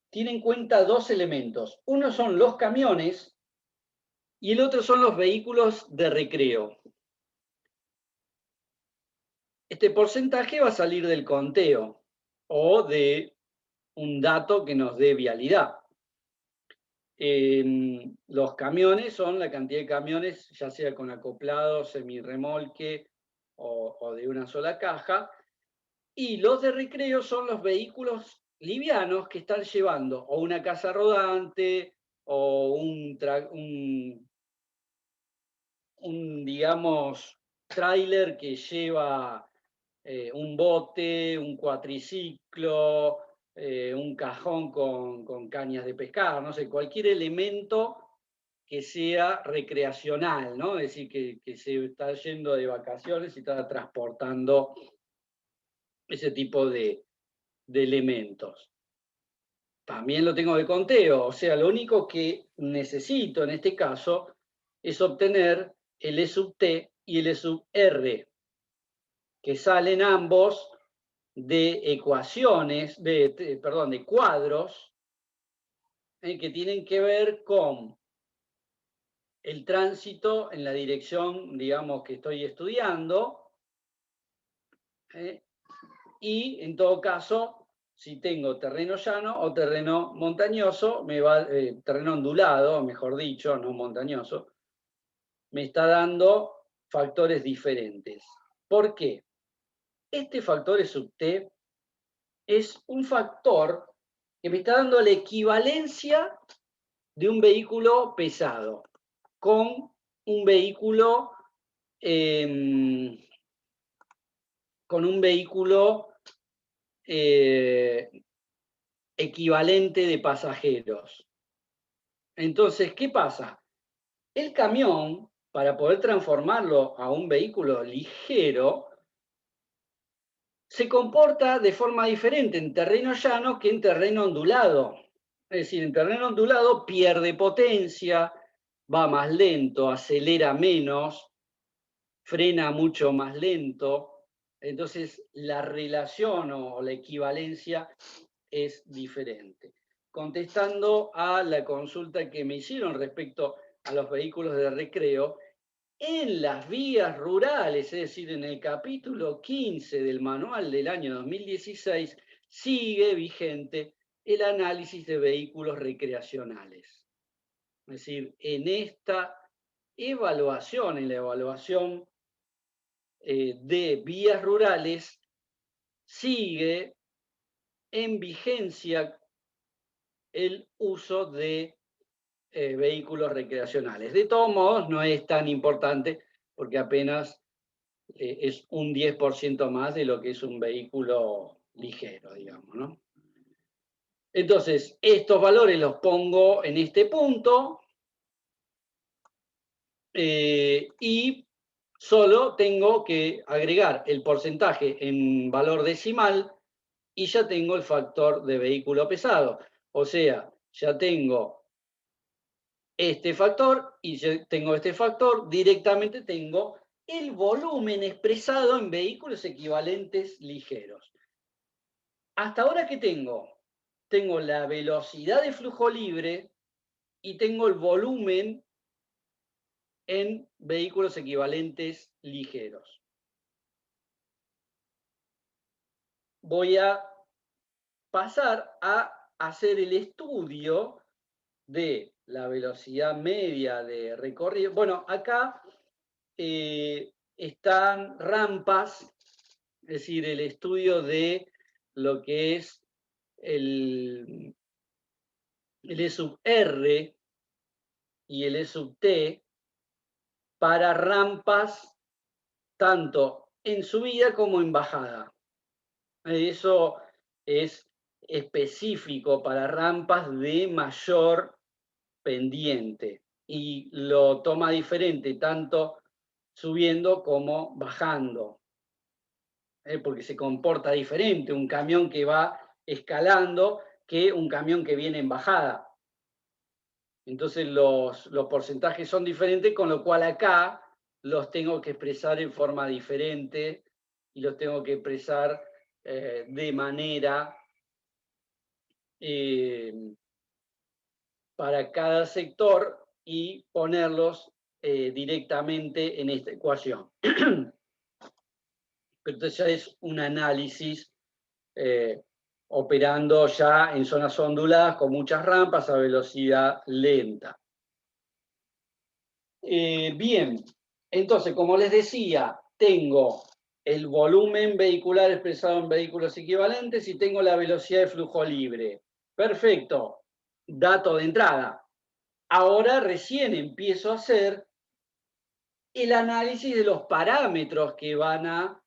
tiene en cuenta dos elementos. Uno son los camiones y el otro son los vehículos de recreo. Este porcentaje va a salir del conteo o de un dato que nos dé vialidad. Los camiones son la cantidad de camiones, ya sea con acoplado, semirremolque o de una sola caja, y los de recreo son los vehículos livianos que están llevando o una casa rodante o digamos, tráiler que lleva un bote, un cuatriciclo, un cajón con cañas de pescar, no sé, cualquier elemento que sea recreacional, ¿no? Es decir, que se está yendo de vacaciones y está transportando ese tipo de elementos. También lo tengo de conteo, o sea, lo único que necesito en este caso es obtener el E sub T y el E sub R, que salen ambos de ecuaciones, perdón, de cuadros, que tienen que ver con el tránsito en la dirección, digamos, que estoy estudiando, y en todo caso, si tengo terreno llano o terreno montañoso, terreno ondulado, mejor dicho, no montañoso, me está dando factores diferentes. ¿Por qué? Este factor E sub T es un factor que me está dando la equivalencia de un vehículo pesado con un vehículo equivalente de pasajeros. Entonces, ¿qué pasa? El camión, para poder transformarlo a un vehículo ligero, se comporta de forma diferente en terreno llano que en terreno ondulado. Es decir, en terreno ondulado pierde potencia, va más lento, acelera menos, frena mucho más lento. Entonces, la relación o la equivalencia es diferente. Contestando a la consulta que me hicieron respecto a los vehículos de recreo, en las vías rurales, es decir, en el capítulo 15 del manual del año 2016, sigue vigente el análisis de vehículos recreacionales. Es decir, en esta evaluación, en la evaluación de vías rurales, sigue en vigencia el uso de vehículos recreacionales. De todos modos, no es tan importante porque apenas es un 10% más de lo que es un vehículo ligero, digamos, ¿no? Entonces, estos valores los pongo en este punto y solo tengo que agregar el porcentaje en valor decimal y ya tengo el factor de vehículo pesado. O sea, ya tengo este factor y ya tengo este factor, directamente tengo el volumen expresado en vehículos equivalentes ligeros. Hasta ahora, ¿qué tengo? tengo la velocidad de flujo libre y tengo el volumen en vehículos equivalentes ligeros. Voy a pasar a hacer el estudio de la velocidad media de recorrido. Bueno, acá están rampas, es decir, el estudio de lo que es el E sub R y el E sub T para rampas tanto en subida como en bajada. Eso es específico para rampas de mayor pendiente y lo toma diferente tanto subiendo como bajando, porque se comporta diferente un camión que va escalando que un camión que viene en bajada. Entonces los porcentajes son diferentes, con lo cual acá los tengo que expresar en forma diferente y los tengo que expresar de manera para cada sector y ponerlos directamente en esta ecuación. Pero entonces ya es un análisis operando ya en zonas onduladas con muchas rampas a velocidad lenta. Bien, entonces, como les decía, tengo el volumen vehicular expresado en vehículos equivalentes y tengo la velocidad de flujo libre. Perfecto, dato de entrada. Ahora recién empiezo a hacer el análisis de los parámetros que van a,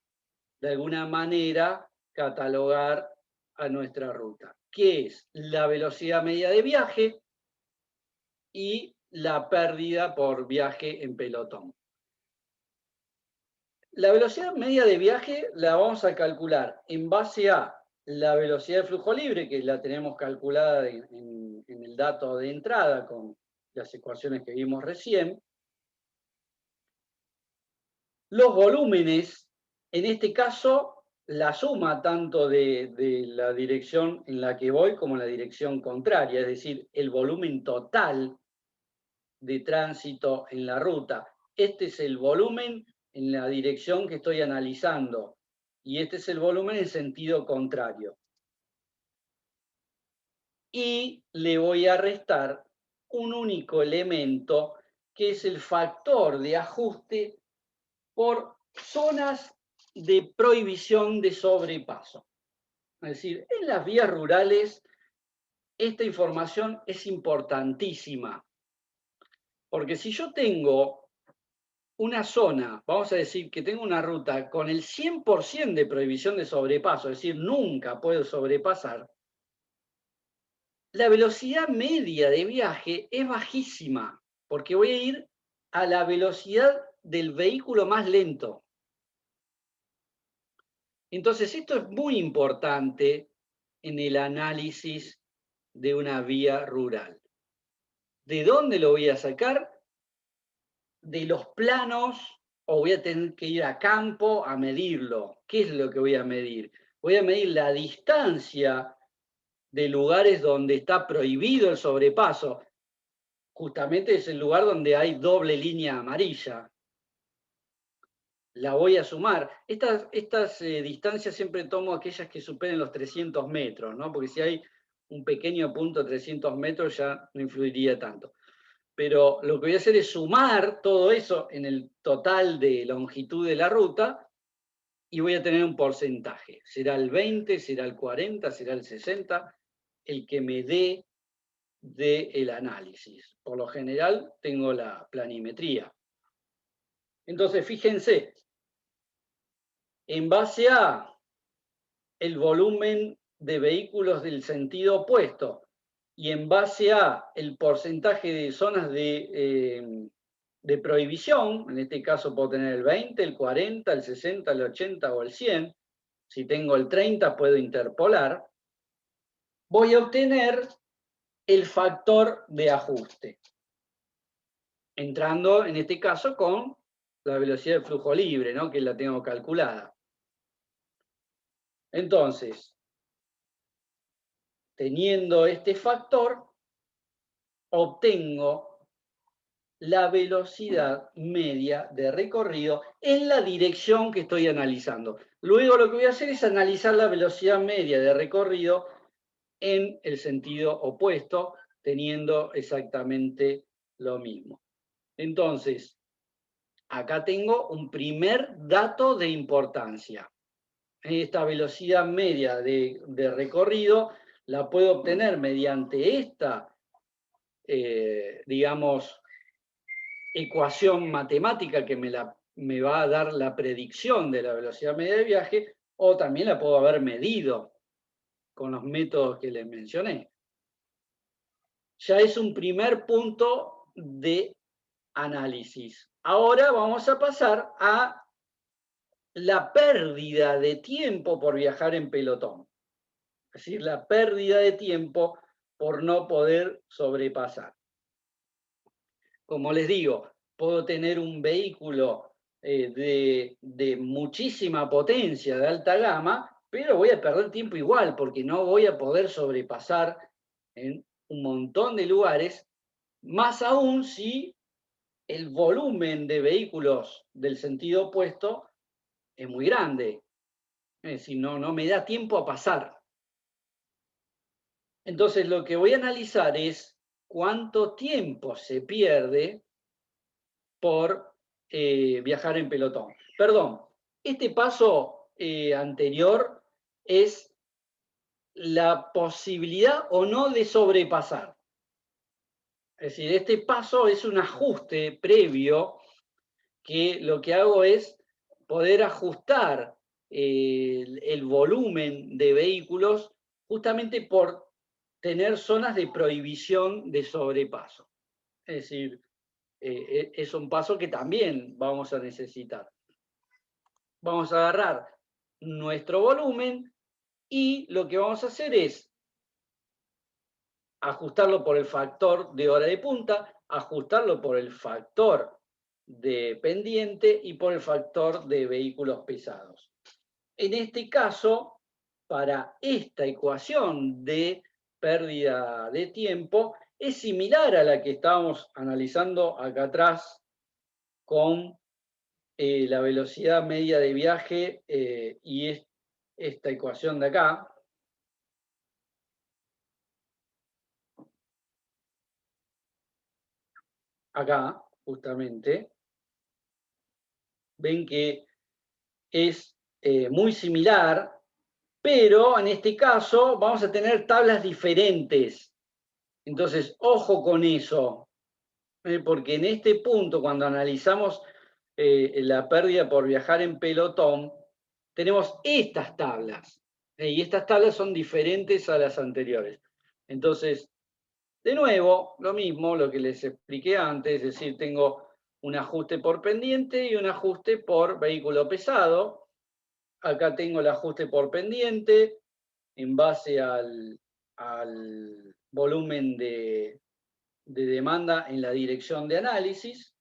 de alguna manera, catalogar a nuestra ruta, que es la velocidad media de viaje y la pérdida por viaje en pelotón. La velocidad media de viaje la vamos a calcular en base a la velocidad de flujo libre, que la tenemos calculada en el dato de entrada con las ecuaciones que vimos recién. Los volúmenes, en este caso, la suma tanto de la dirección en la que voy como la dirección contraria, es decir, el volumen total de tránsito en la ruta. Este es el volumen en la dirección que estoy analizando y este es el volumen en sentido contrario. Y le voy a restar un único elemento que es el factor de ajuste por zonas de prohibición de sobrepaso. Es decir, en las vías rurales esta información es importantísima, porque si yo tengo una zona, vamos a decir que tengo una ruta con el 100% de prohibición de sobrepaso, es decir, nunca puedo sobrepasar, la velocidad media de viaje es bajísima, porque voy a ir a la velocidad del vehículo más lento. Entonces, esto es muy importante en el análisis de una vía rural. ¿De dónde lo voy a sacar? De los planos, o voy a tener que ir a campo a medirlo. ¿Qué es lo que voy a medir? Voy a medir la distancia de lugares donde está prohibido el sobrepaso. Justamente es el lugar donde hay doble línea amarilla. La voy a sumar. Estas distancias siempre tomo aquellas que superen los 300 metros, ¿no? Porque si hay un pequeño punto de 300 metros ya no influiría tanto. Pero lo que voy a hacer es sumar todo eso en el total de longitud de la ruta y voy a tener un porcentaje. Será el 20, será el 40, será el 60, el que me dé del análisis. Por lo general tengo la planimetría. Entonces, fíjense, en base a el volumen de vehículos del sentido opuesto y en base a el porcentaje de zonas de prohibición, en este caso puedo tener el 20, el 40, el 60, el 80 o el 100, si tengo el 30 puedo interpolar, voy a obtener el factor de ajuste, entrando en este caso con la velocidad de flujo libre, ¿no? Que la tengo calculada. Entonces, teniendo este factor, obtengo la velocidad media de recorrido en la dirección que estoy analizando. Luego lo que voy a hacer es analizar la velocidad media de recorrido en el sentido opuesto, teniendo exactamente lo mismo. Entonces, acá tengo un primer dato de importancia. Esta velocidad media de recorrido la puedo obtener mediante esta, digamos, ecuación matemática que me va a dar la predicción de la velocidad media de viaje, o también la puedo haber medido con los métodos que les mencioné. Ya es un primer punto de análisis. Ahora vamos a pasar a la pérdida de tiempo por viajar en pelotón. Es decir, la pérdida de tiempo por no poder sobrepasar. Como les digo, puedo tener un vehículo de muchísima potencia, de alta gama, pero voy a perder tiempo igual, porque no voy a poder sobrepasar en un montón de lugares, más aún si el volumen de vehículos del sentido opuesto es muy grande. Es decir, no me da tiempo a pasar. Entonces, lo que voy a analizar es cuánto tiempo se pierde por viajar en pelotón. Perdón, este paso anterior es la posibilidad o no de sobrepasar. Es decir, este paso es un ajuste previo que lo que hago es poder ajustar el volumen de vehículos justamente por tener zonas de prohibición de sobrepaso. Es decir, es un paso que también vamos a necesitar. Vamos a agarrar nuestro volumen y lo que vamos a hacer es ajustarlo por el factor de hora de punta, ajustarlo por el factor de pendiente y por el factor de vehículos pesados. En este caso, para esta ecuación de pérdida de tiempo, es similar a la que estábamos analizando acá atrás con la velocidad media de viaje y esta ecuación de acá. Acá, justamente, ven que es muy similar, pero en este caso vamos a tener tablas diferentes. Entonces, ojo con eso, porque en este punto, cuando analizamos la pérdida por viajar en pelotón, tenemos estas tablas, y estas tablas son diferentes a las anteriores. Entonces, de nuevo, lo mismo, lo que les expliqué antes, es decir, tengo un ajuste por pendiente y un ajuste por vehículo pesado. Acá tengo el ajuste por pendiente en base al volumen de demanda en la dirección de análisis.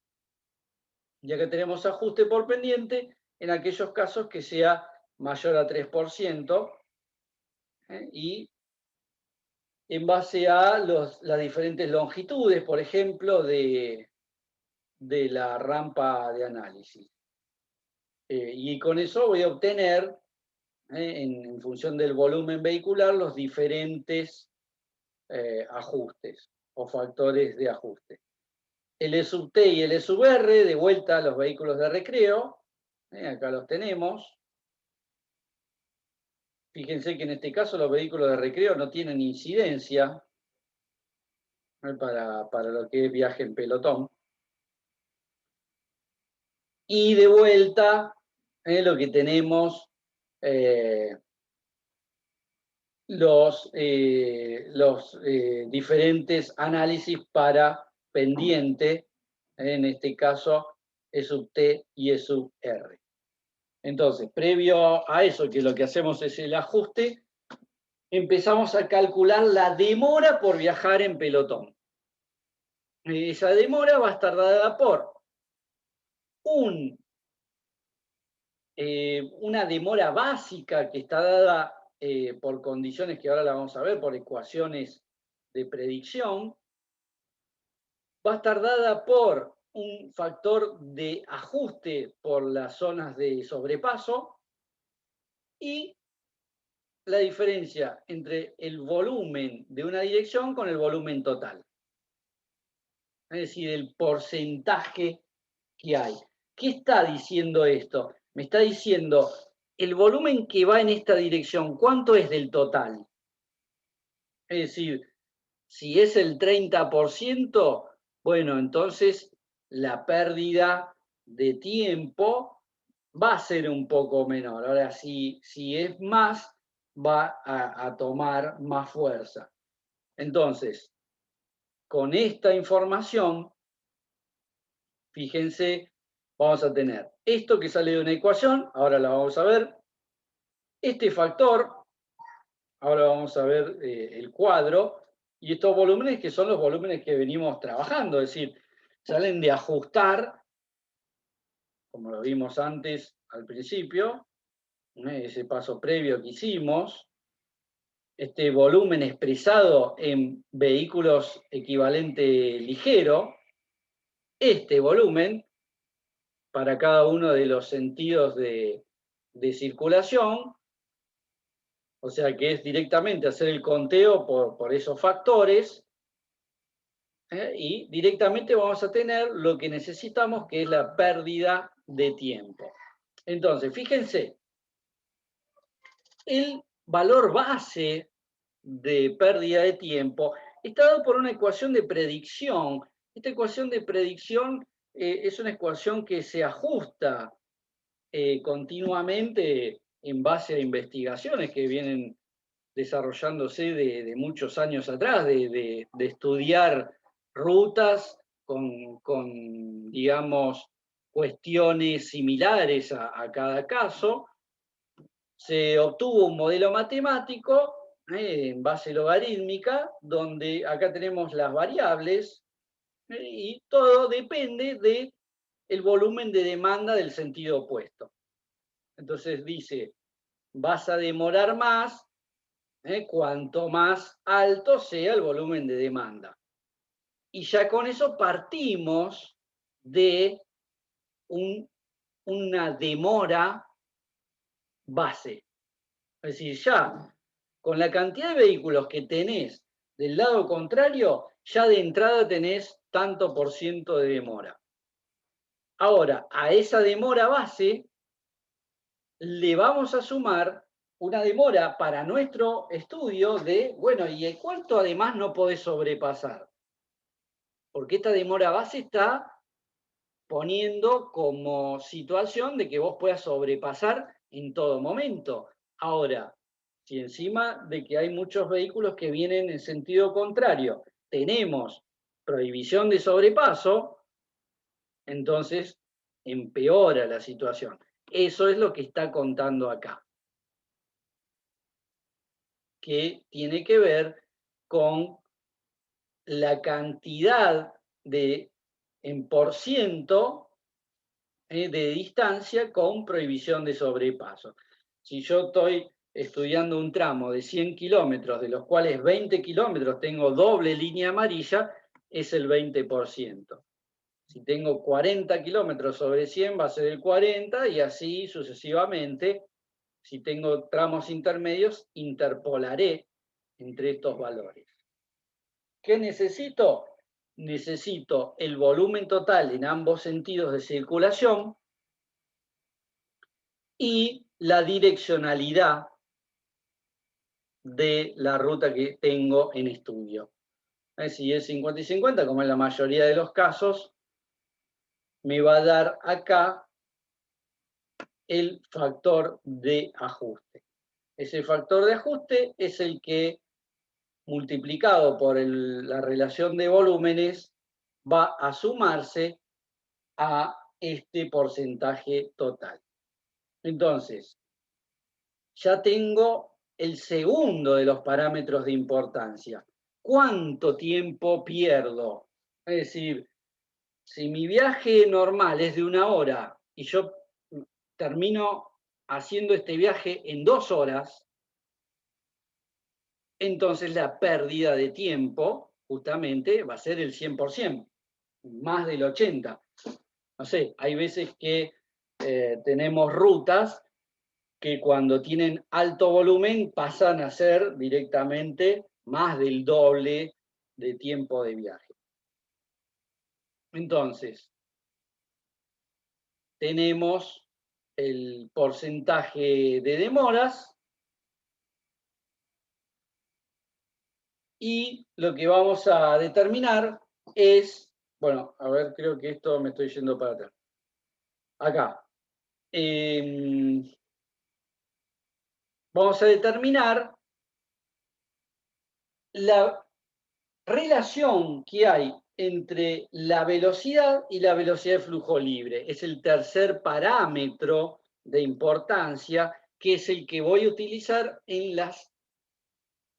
Y acá tenemos ajuste por pendiente en aquellos casos que sea mayor a 3%, y en base a las diferentes longitudes, por ejemplo, de la rampa de análisis. Y con eso voy a obtener, en función del volumen vehicular, los diferentes ajustes o factores de ajuste. El E sub T y el E sub R, de vuelta a los vehículos de recreo, acá los tenemos. Fíjense que en este caso los vehículos de recreo no tienen incidencia para lo que es viaje en pelotón. Y de vuelta, lo que tenemos, los diferentes análisis para pendiente, en este caso E sub T y E sub R. Entonces, previo a eso, que lo que hacemos es el ajuste, empezamos a calcular la demora por viajar en pelotón. Esa demora va a estar dada por una demora básica que está dada por condiciones que ahora la vamos a ver, por ecuaciones de predicción, va a estar dada por un factor de ajuste por las zonas de sobrepaso y la diferencia entre el volumen de una dirección con el volumen total. Es decir, el porcentaje que hay. ¿Qué está diciendo esto? Me está diciendo el volumen que va en esta dirección, ¿cuánto es del total? Es decir, si es el 30%, bueno, entonces la pérdida de tiempo va a ser un poco menor. Ahora, si es más, va a tomar más fuerza. Entonces, con esta información, fíjense, vamos a tener esto que sale de una ecuación, ahora la vamos a ver, este factor, ahora vamos a ver el cuadro, y estos volúmenes que son los volúmenes que venimos trabajando, es decir, salen de ajustar, como lo vimos antes al principio, ese paso previo que hicimos, este volumen expresado en vehículos equivalente ligero, este volumen para cada uno de los sentidos de circulación, o sea que es directamente hacer el conteo por esos factores, y directamente vamos a tener lo que necesitamos, que es la pérdida de tiempo. Entonces, fíjense, el valor base de pérdida de tiempo está dado por una ecuación de predicción. Esta ecuación de predicción es una ecuación que se ajusta continuamente en base a investigaciones que vienen desarrollándose de muchos años atrás, de estudiar rutas con, digamos, cuestiones similares a cada caso. Se obtuvo un modelo matemático en base logarítmica, donde acá tenemos las variables, y todo depende del volumen de demanda del sentido opuesto. Entonces dice, vas a demorar más cuanto más alto sea el volumen de demanda. Y ya con eso partimos de una demora base. Es decir, ya con la cantidad de vehículos que tenés del lado contrario, ya de entrada tenés tanto por ciento de demora. Ahora, a esa demora base le vamos a sumar una demora para nuestro estudio de, bueno, ¿y cuánto además no podés sobrepasar? Porque esta demora base está poniendo como situación de que vos puedas sobrepasar en todo momento. Ahora, si encima de que hay muchos vehículos que vienen en sentido contrario, tenemos prohibición de sobrepaso, entonces empeora la situación. Eso es lo que está contando acá, que tiene que ver con la cantidad en por ciento de distancia con prohibición de sobrepaso. Si yo estoy estudiando un tramo de 100 kilómetros, de los cuales 20 kilómetros tengo doble línea amarilla, es el 20%. Si tengo 40 kilómetros sobre 100, va a ser el 40, y así sucesivamente. Si tengo tramos intermedios, interpolaré entre estos valores. ¿Qué necesito? Necesito el volumen total en ambos sentidos de circulación y la direccionalidad de la ruta que tengo en estudio. Si es 50 y 50, como en la mayoría de los casos, me va a dar acá el factor de ajuste. Ese factor de ajuste es el que, multiplicado por la relación de volúmenes, va a sumarse a este porcentaje total. Entonces, ya tengo el segundo de los parámetros de importancia. ¿Cuánto tiempo pierdo? Es decir, si mi viaje normal es de 1 hora y yo termino haciendo este viaje en 2 horas, entonces la pérdida de tiempo justamente va a ser el 100%, más del 80%. No sé, hay veces que tenemos rutas que cuando tienen alto volumen pasan a ser directamente más del doble de tiempo de viaje. Entonces, tenemos el porcentaje de demoras y lo que vamos a determinar es, bueno, a ver, creo que esto me estoy yendo para atrás. Acá. Vamos a determinar la relación que hay entre la velocidad y la velocidad de flujo libre. Es el tercer parámetro de importancia, que es el que voy a utilizar en las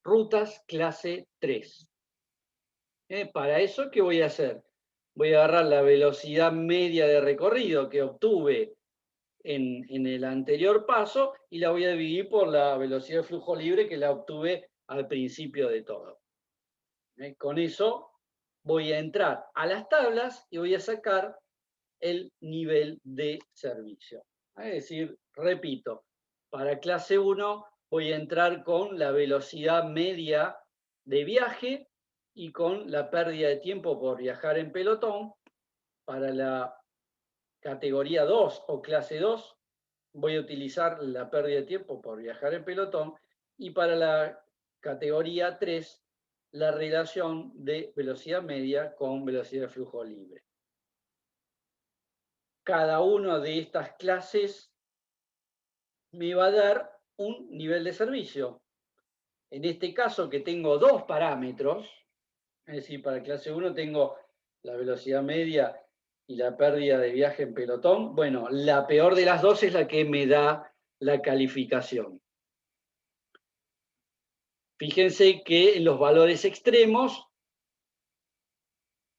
rutas clase 3. Para eso, ¿qué voy a hacer? Voy a agarrar la velocidad media de recorrido que obtuve en el anterior paso y la voy a dividir por la velocidad de flujo libre que la obtuve al principio de todo. Con eso voy a entrar a las tablas y voy a sacar el nivel de servicio. Es decir, repito, para clase 1 voy a entrar con la velocidad media de viaje y con la pérdida de tiempo por viajar en pelotón. Para la categoría 2 o clase 2 voy a utilizar la pérdida de tiempo por viajar en pelotón, y para la categoría 3 la relación de velocidad media con velocidad de flujo libre. Cada una de estas clases me va a dar un nivel de servicio. En este caso, que tengo dos parámetros, es decir, para clase 1 tengo la velocidad media y la pérdida de viaje en pelotón. Bueno, la peor de las dos es la que me da la calificación. Fíjense que en los valores extremos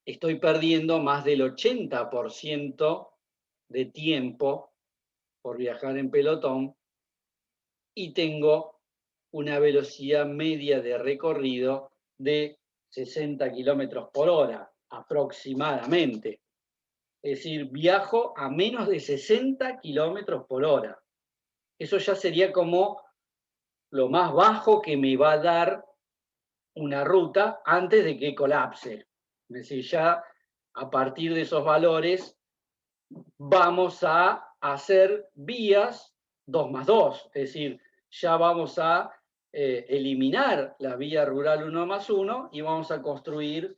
estoy perdiendo más del 80% de tiempo por viajar en pelotón y tengo una velocidad media de recorrido de 60 kilómetros por hora aproximadamente. Es decir, viajo a menos de 60 kilómetros por hora. Eso ya sería como lo más bajo que me va a dar una ruta antes de que colapse. Es decir, ya a partir de esos valores vamos a hacer vías 2+2, es decir, ya vamos a eliminar la vía rural 1+1 y vamos a construir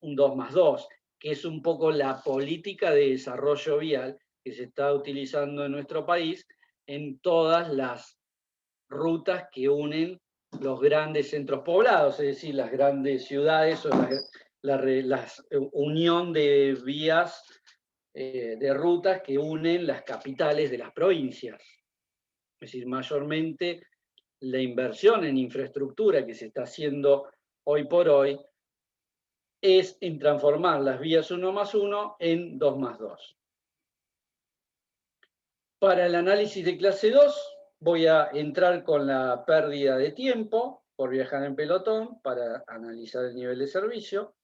un 2+2, que es un poco la política de desarrollo vial que se está utilizando en nuestro país en todas las rutas que unen los grandes centros poblados, es decir, las grandes ciudades o la unión de vías, de rutas que unen las capitales de las provincias. Es decir, mayormente la inversión en infraestructura que se está haciendo hoy por hoy es en transformar las vías 1+1 en 2+2. Para el análisis de clase 2 voy a entrar con la pérdida de tiempo por viajar en pelotón para analizar el nivel de servicio.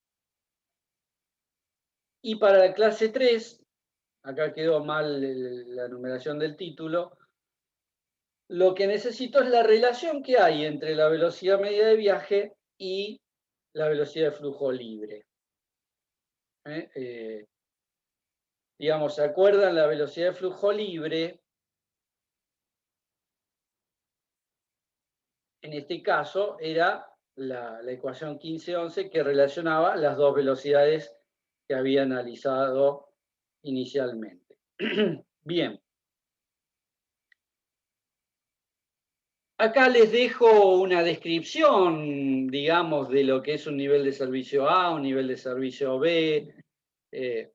Y para la clase 3, acá quedó mal la numeración del título, lo que necesito es la relación que hay entre la velocidad media de viaje y la velocidad de flujo libre. Digamos, ¿se acuerdan? La velocidad de flujo libre, en este caso, era la ecuación 15-11 que relacionaba las dos velocidades que había analizado inicialmente. Bien. Acá les dejo una descripción, digamos, de lo que es un nivel de servicio A, un nivel de servicio B,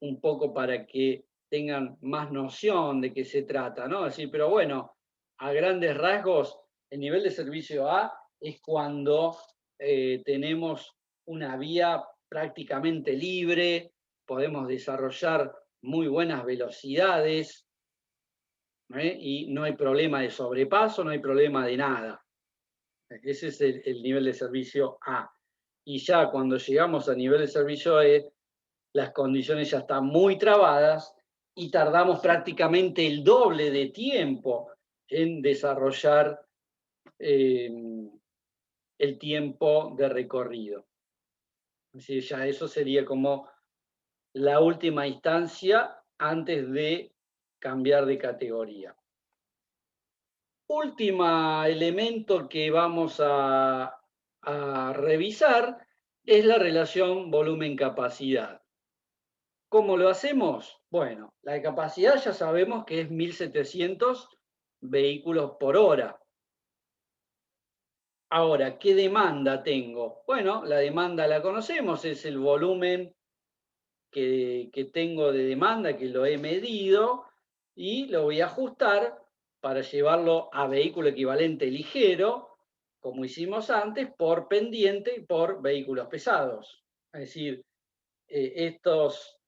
un poco para que tengan más noción de qué se trata, ¿no? Es decir, pero bueno, a grandes rasgos, el nivel de servicio A es cuando tenemos una vía prácticamente libre, podemos desarrollar muy buenas velocidades, y no hay problema de sobrepaso, no hay problema de nada. Ese es el nivel de servicio A. Y ya cuando llegamos a nivel de servicio E, las condiciones ya están muy trabadas y tardamos prácticamente el doble de tiempo en desarrollar el tiempo de recorrido. Es decir, ya eso sería como la última instancia antes de cambiar de categoría. Último elemento que vamos a revisar es la relación volumen-capacidad. ¿Cómo lo hacemos? Bueno, la capacidad ya sabemos que es 1.700 vehículos por hora. Ahora, ¿qué demanda tengo? Bueno, la demanda la conocemos, es el volumen que tengo de demanda, que lo he medido, y lo voy a ajustar para llevarlo a vehículo equivalente ligero, como hicimos antes, por pendiente y por vehículos pesados. Es decir, estos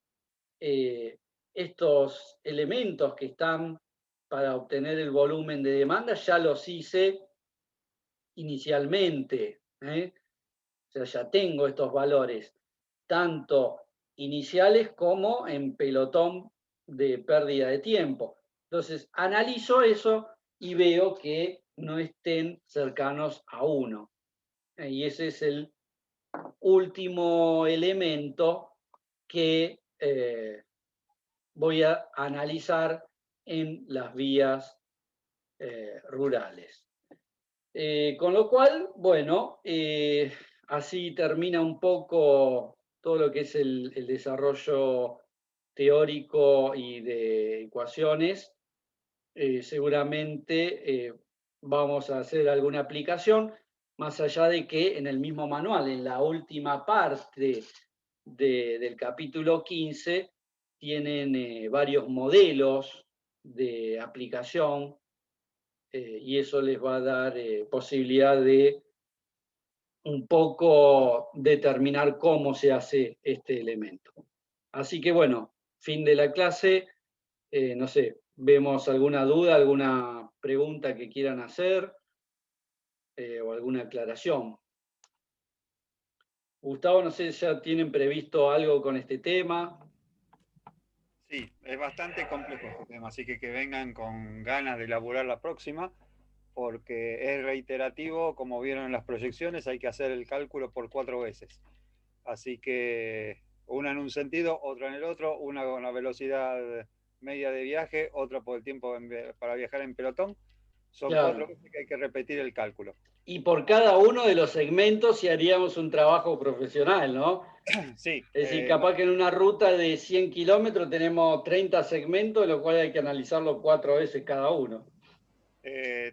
estos elementos que están para obtener el volumen de demanda ya los hice inicialmente. O sea, ya tengo estos valores, tanto iniciales como en pelotón de pérdida de tiempo. Entonces, analizo eso y veo que no estén cercanos a 1. Y ese es el último elemento que voy a analizar en las vías rurales. Con lo cual, bueno, así termina un poco todo lo que es el desarrollo teórico y de ecuaciones. Seguramente vamos a hacer alguna aplicación, más allá de que en el mismo manual, en la última parte del capítulo 15, tienen varios modelos de aplicación y eso les va a dar posibilidad de un poco determinar cómo se hace este elemento. Así que bueno, fin de la clase. No sé, vemos alguna duda, alguna pregunta que quieran hacer o alguna aclaración. Gustavo, no sé, ¿ya tienen previsto algo con este tema? Sí, es bastante complejo este tema, así que vengan con ganas de elaborar la próxima, porque es reiterativo, como vieron en las proyecciones, hay que hacer el cálculo por 4 veces. Así que una en un sentido, otra en el otro, una con la velocidad media de viaje, otra por el tiempo para viajar en pelotón. Son cuatro Claro. veces que hay que repetir el cálculo. Y por cada uno de los segmentos si haríamos un trabajo profesional, ¿no? Sí, Es decir, capaz que en una ruta de 100 kilómetros tenemos 30 segmentos, de los cuales hay que analizarlo 4 veces cada uno.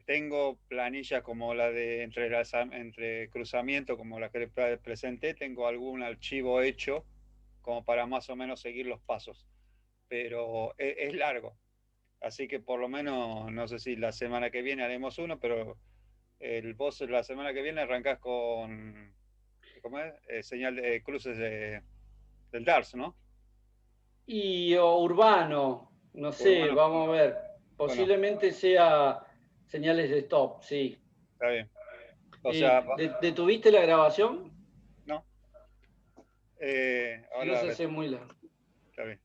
tengo planillas como la de entre cruzamiento, como la que presenté, tengo algún archivo hecho como para más o menos seguir los pasos, pero es largo, así que por lo menos, no sé si la semana que viene haremos uno, pero vos la semana que viene arrancás con, ¿cómo es? Señal de cruces del DARS, ¿no? Y o urbano, no sé, Urbano, vamos a ver. bueno, Posiblemente sea señales de stop, sí. está bien. O sea, ¿Detuviste la grabación? ¿no? Si no Ahora, se hace muy largo. está bien.